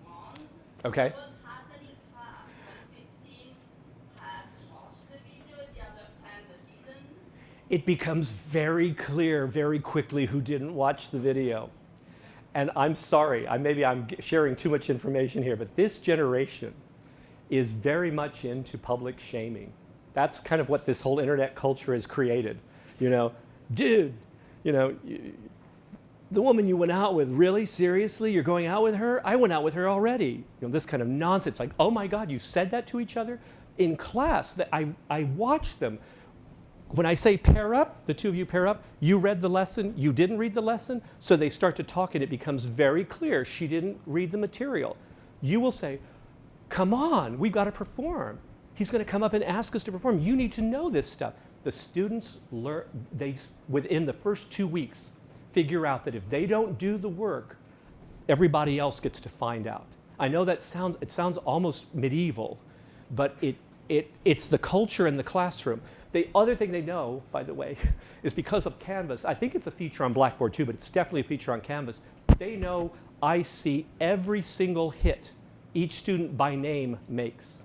won't. Okay. What happened in class when 15 had watched the video, the other 10 that didn't? It becomes very clear very quickly who didn't watch the video. And I'm sorry, maybe I'm sharing too much information here, but this generation is very much into public shaming. That's kind of what this whole internet culture has created. You know, dude, you know, the woman you went out with, really? Seriously? You're going out with her? I went out with her already. You know, this kind of nonsense. Like, oh my God, you said that to each other? In class, that I watched them. When I say pair up, the two of you pair up, you read the lesson, you didn't read the lesson, so they start to talk and it becomes very clear she didn't read the material. You will say, come on, we've got to perform. He's going to come up and ask us to perform. You need to know this stuff. The students learn, within the first 2 weeks, figure out that if they don't do the work, everybody else gets to find out. I know that sounds almost medieval, but it's the culture in the classroom. The other thing they know, by the way, is because of Canvas. I think it's a feature on Blackboard too, but it's definitely a feature on Canvas. They know I see every single hit each student by name makes.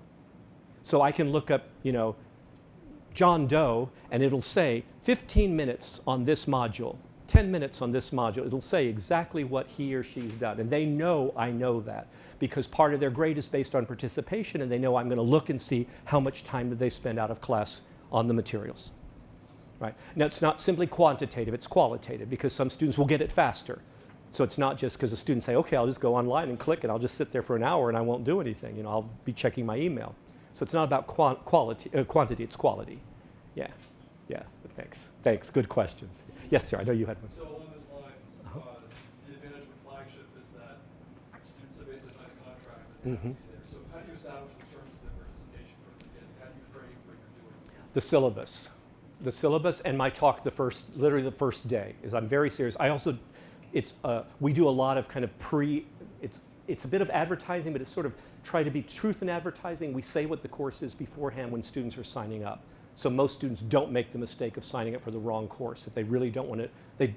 So I can look up, you know, John Doe, and it'll say 15 minutes on this module, 10 minutes on this module. It'll say exactly what he or she's done. And they know I know that, because part of their grade is based on participation, and they know I'm going to look and see how much time did they spend out of class on the materials. Right? Now, it's not simply quantitative, it's qualitative, because some students will get it faster. So it's not just because the students say, okay, I'll just go online and click, and I'll just sit there for an hour and I won't do anything. You know, I'll be checking my email. So it's not about quantity, it's quality. Yeah, yeah, thanks, good questions. Yes, sir, I know you had one. So along those lines, the advantage of a flagship is that students have basically signed a contract and have to be there. So how do you establish the terms of the participation from the beginning? How do you frame what you're doing? The syllabus and my talk literally the first day is I'm very serious. I also, we do a lot of kind of it's a bit of advertising, but it's sort of try to be truth in advertising. We say what the course is beforehand when students are signing up. So most students don't make the mistake of signing up for the wrong course if they really don't want to.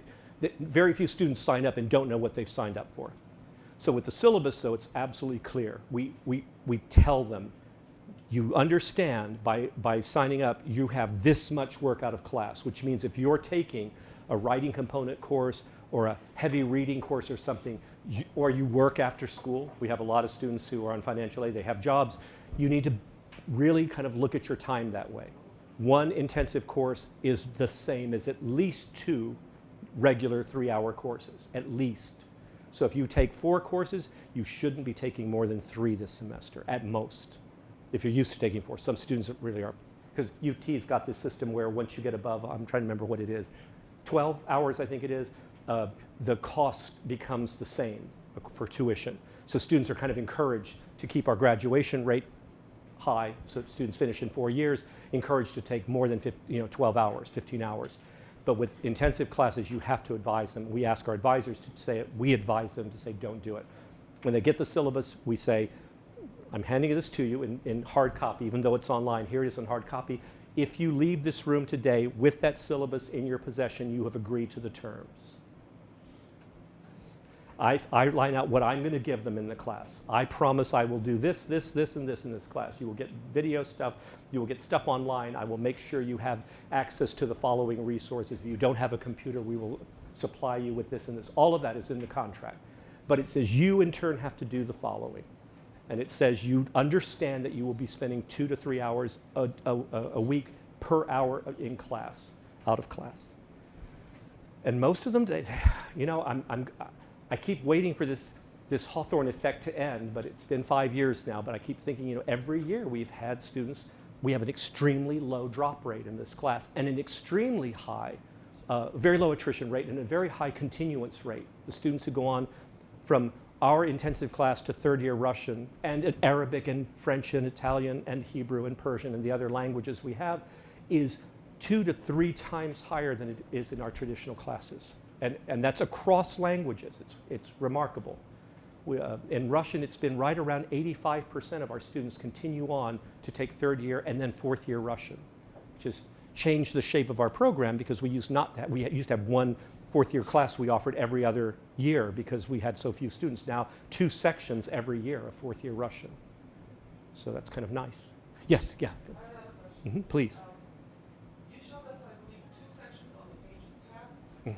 Very few students sign up and don't know what they've signed up for. So with the syllabus, though, it's absolutely clear. We tell them, you understand by signing up, you have this much work out of class, which means if you're taking a writing component course or a heavy reading course or something, or you work after school, we have a lot of students who are on financial aid, they have jobs, you need to really kind of look at your time that way. one intensive course is the same as at least 2 regular 3-hour courses, at least. So if you take 4 courses, you shouldn't be taking more than 3 this semester, at most, if you're used to taking 4. Some students really are, because UT's got this system where once you get above, I'm trying to remember what it is, 12 hours I think it is, the cost becomes the same for tuition. So students are kind of encouraged to keep our graduation rate high, so students finish in 4 years, encouraged to take more than 12 hours, 15 hours. But with intensive classes, you have to advise them. We ask our advisors to say it. We advise them to say, don't do it. When they get the syllabus, we say, I'm handing this to you in hard copy, even though it's online. Here it is in hard copy. If you leave this room today with that syllabus in your possession, you have agreed to the terms. I line out what I'm going to give them in the class. I promise I will do this, this, this, and this in this class. You will get video stuff. You will get stuff online. I will make sure you have access to the following resources. If you don't have a computer, we will supply you with this and this. All of that is in the contract. But it says you, in turn, have to do the following. And it says you understand that you will be spending 2 to 3 hours a week per hour in class, out of class. And most of them, I keep waiting for this Hawthorne effect to end, but it's been 5 years now. But I keep thinking, every year we've had students, we have an extremely low drop rate in this class and an extremely high, very low attrition rate and a very high continuance rate. The students who go on from our intensive class to third-year Russian and Arabic and French and Italian and Hebrew and Persian and the other languages we have is 2 to 3 times higher than it is in our traditional classes. And that's across languages. It's remarkable. In Russian, it's been right around 85% of our students continue on to take 3rd year and then 4th year Russian, which has changed the shape of our program because we used to have one 4th year class we offered every other year because we had so few students. Now 2 sections every year of 4th year Russian. So that's kind of nice. Yes, yeah. Please. You showed us, I believe, 2 sections on the Pages tab, and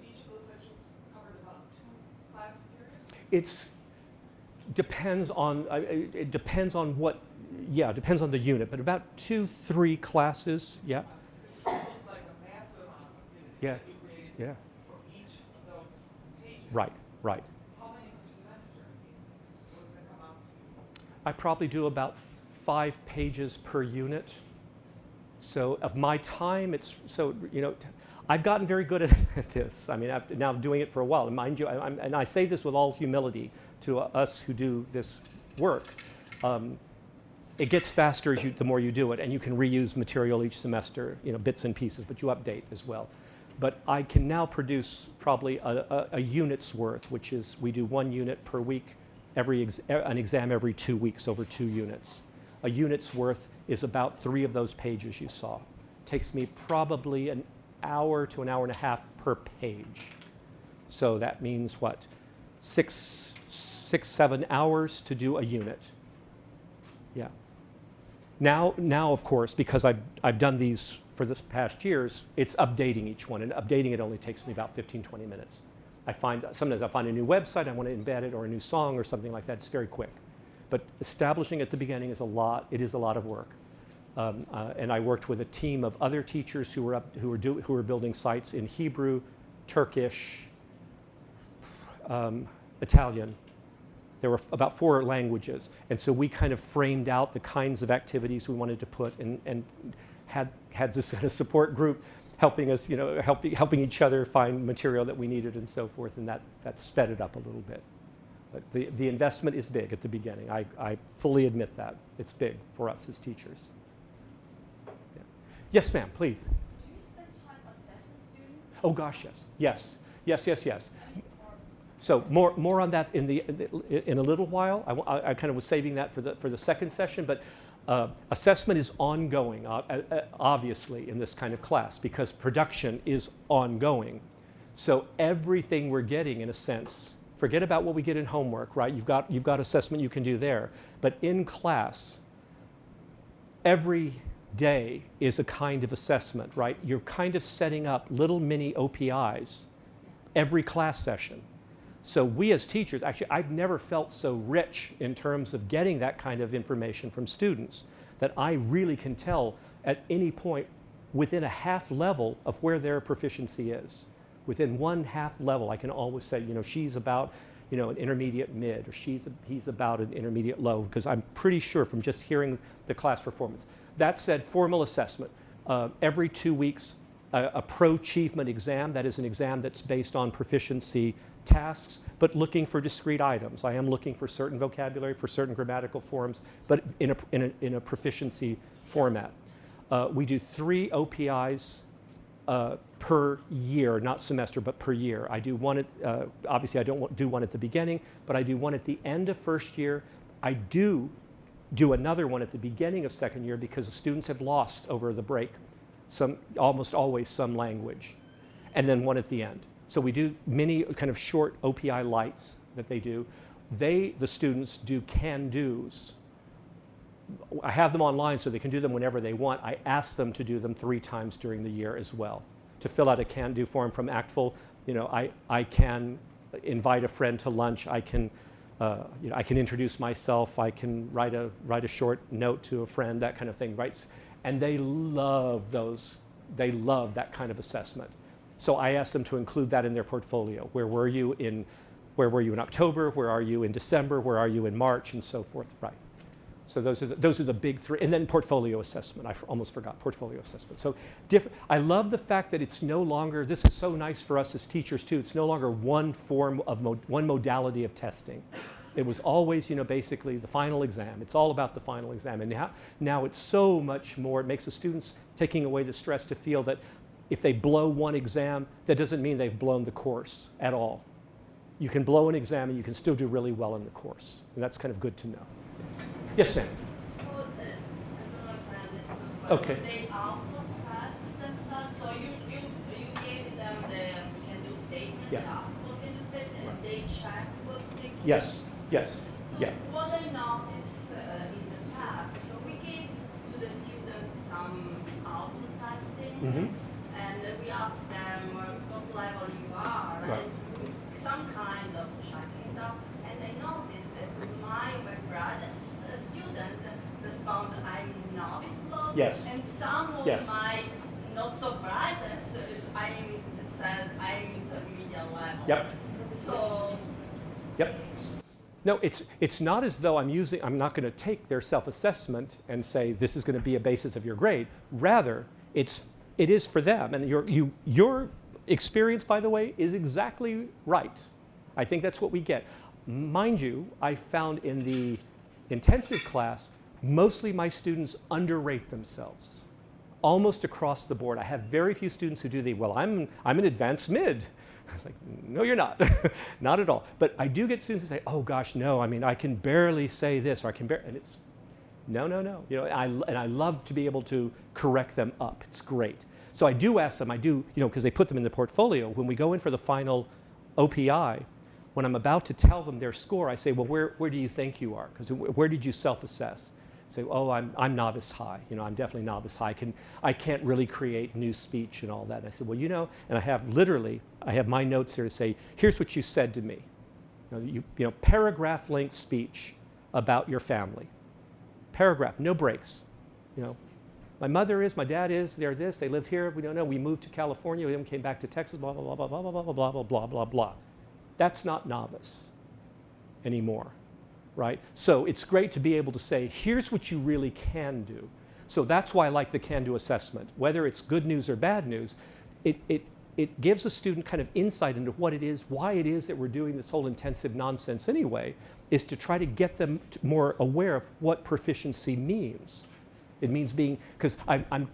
each of those sections covered about 2 class periods? It depends on what, it depends on the unit, but about 2-3 classes, yeah. It looked like a massive amount of activity Yeah. that you created for each of those pages. Right. How many per semester? What does that come out to? I probably do about 5 pages per unit. So of my time, I've gotten very good at this. I mean, I've now doing it for a while. And mind you, and I say this with all humility to us who do this work. It gets faster the more you do it, and you can reuse material each semester, bits and pieces, but you update as well. But I can now produce probably a unit's worth, which is we do 1 unit per week, an exam every 2 weeks over 2 units. A unit's worth is about 3 of those pages you saw. Takes me probably an hour to an hour and a half per page. So that means what? 6-7 hours to do a unit. Yeah. Now of course, because I've done these for the past years, it's updating each one, and updating it only takes me about 15-20 minutes. Sometimes I find a new website, I want to embed it, or a new song or something like that. It's very quick. But establishing at the beginning is a lot of work. And I worked with a team of other teachers who were building sites in Hebrew, Turkish, Italian. There were about 4 languages, and so we kind of framed out the kinds of activities we wanted to put, and had this kind of support group helping us, helping each other find material that we needed and so forth, and that sped it up a little bit. But the investment is big at the beginning. I fully admit that. It's big for us as teachers. Yeah. Yes, ma'am, please. Do you spend time assessing students? Oh gosh, yes. Yes. So more on that in a little while. I kind of was saving that for the second session, but assessment is ongoing, obviously, in this kind of class because production is ongoing. So everything we're getting, in a sense, forget about what we get in homework, right? You've got assessment you can do there, but in class, every day is a kind of assessment, right? You're kind of setting up little mini OPIs every class session. So we as teachers, actually, I've never felt so rich in terms of getting that kind of information from students that I really can tell at any point within a half level of where their proficiency is. Within one half level, I can always say, she's about, an intermediate mid, or he's about an intermediate low, because I'm pretty sure from just hearing the class performance. That said, formal assessment. Every 2 weeks, a pro-achievement exam. That is an exam that's based on proficiency tasks, but looking for discrete items. I am looking for certain vocabulary, for certain grammatical forms, but in a proficiency format. We do 3 OPIs per year, not semester, but per year. I do one at, obviously I don't do one at the beginning, but I do one at the end of first year. I do another one at the beginning of second year because the students have lost over the break, almost always some language, and then one at the end. So we do many kind of short OPI lights that they do. The students do can-dos. I have them online so they can do them whenever they want. I ask them to do them 3 times during the year as well. To fill out a can-do form from ACTFL, I can invite a friend to lunch. I can, I can introduce myself. I can write a short note to a friend, that kind of thing, right? And they love those. They love that kind of assessment. So I ask them to include that in their portfolio. Where were you in October? Where are you in December? Where are you in March? And so forth, right? So those are the big 3, and then portfolio assessment. I almost forgot portfolio assessment. So I love the fact that it's no longer. This is so nice for us as teachers too. It's no longer one modality of testing. It was always, basically the final exam. It's all about the final exam, and now it's so much more. It makes the students, taking away the stress, to feel that if they blow one exam, that doesn't mean they've blown the course at all. You can blow an exam and you can still do really well in the course, and that's kind of good to know. Yes, ma'am. So, I don't know if I understood, but Okay. they auto-assess themselves, so you gave them the can-do statement, Yeah. the auto can-do statement, and they check what they can. Yes, yes, So yeah. what I noticed in the past, so we gave to the students some auto-testing, and we asked them what level you are, Right. and with some kind of checking stuff, and I noticed that my brother's student respond, I'm novice level, Yes. and some of Yes. my not so bright said I'm intermediate level. Yep. So. Yep. No, it's not as though I'm not going to take their self-assessment and say this is going to be a basis of your grade. Rather, it is for them, and your experience, by the way, is exactly right. I think that's what we get. Mind you, I found in the intensive class, mostly my students underrate themselves, almost across the board. I have very few students who do I'm an advanced mid. I was like, no, you're not. Not at all. But I do get students who say, oh gosh, no, I can barely say this, or I can barely, and it's, no. And I love to be able to correct them up. It's great. So I do ask them, because they put them in the portfolio. When we go in for the final OPI, when I'm about to tell them their score, I say, well, where do you think you are? Because where did you self-assess? Say, oh, I'm novice high. I'm definitely novice high. I can't really create new speech and all that. And I said, well, and I have my notes here to say, here's what you said to me. Paragraph length speech about your family. Paragraph, no breaks. My mother is, my dad is, they're this, they live here, we don't know, we moved to California, we then came back to Texas, blah, blah, blah, blah, blah, blah, blah, blah, blah, blah, blah, blah. That's not novice anymore, right? So it's great to be able to say, here's what you really can do. So that's why I like the can-do assessment. Whether it's good news or bad news, it gives a student kind of insight into what it is, why it is that we're doing this whole intensive nonsense anyway, is to try to get them more aware of what proficiency means. It means being, because I'm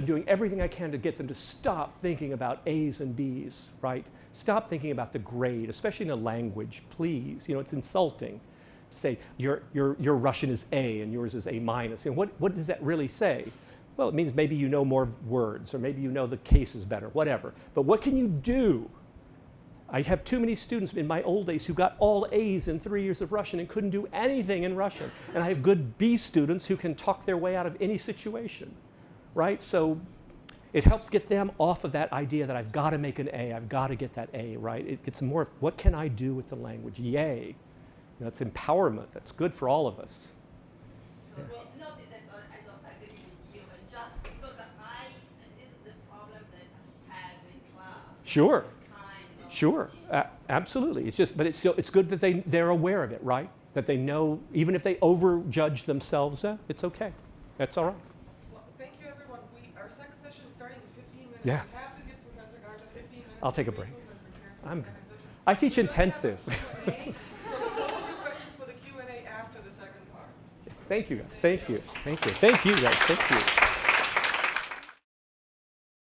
doing everything I can to get them to stop thinking about A's and B's, right? Stop thinking about the grade, especially in a language, please. It's insulting to say your Russian is A and yours is A minus. What does that really say? Well, it means maybe you know more words, or maybe you know the cases better, whatever. But what can you do? I have too many students in my old days who got all A's in 3 years of Russian and couldn't do anything in Russian. And I have good B students who can talk their way out of any situation, right? So it helps get them off of that idea that I've got to make an A, I've got to get that A, right? It's more of what can I do with the language? Yay. It's empowerment. That's good for all of us. So it's not that I don't agree with you, I just Sure. kind of. Sure, absolutely. It's just, but it's still, it's good that they're aware of it, right? That they know, even if they overjudge themselves, it's okay. That's all right. Well, thank you, everyone. Our second session is starting in 15 minutes. Yeah. We have to give Professor Garza 15 minutes. I'll take a to break. regroup and prepare for I'm the good. second session. I teach We don't have a intensive. Q&A, so we'll hold your questions for the Q&A after the second part. Thank you, guys. Thank you. Thank you. Thank you, guys. Thank you.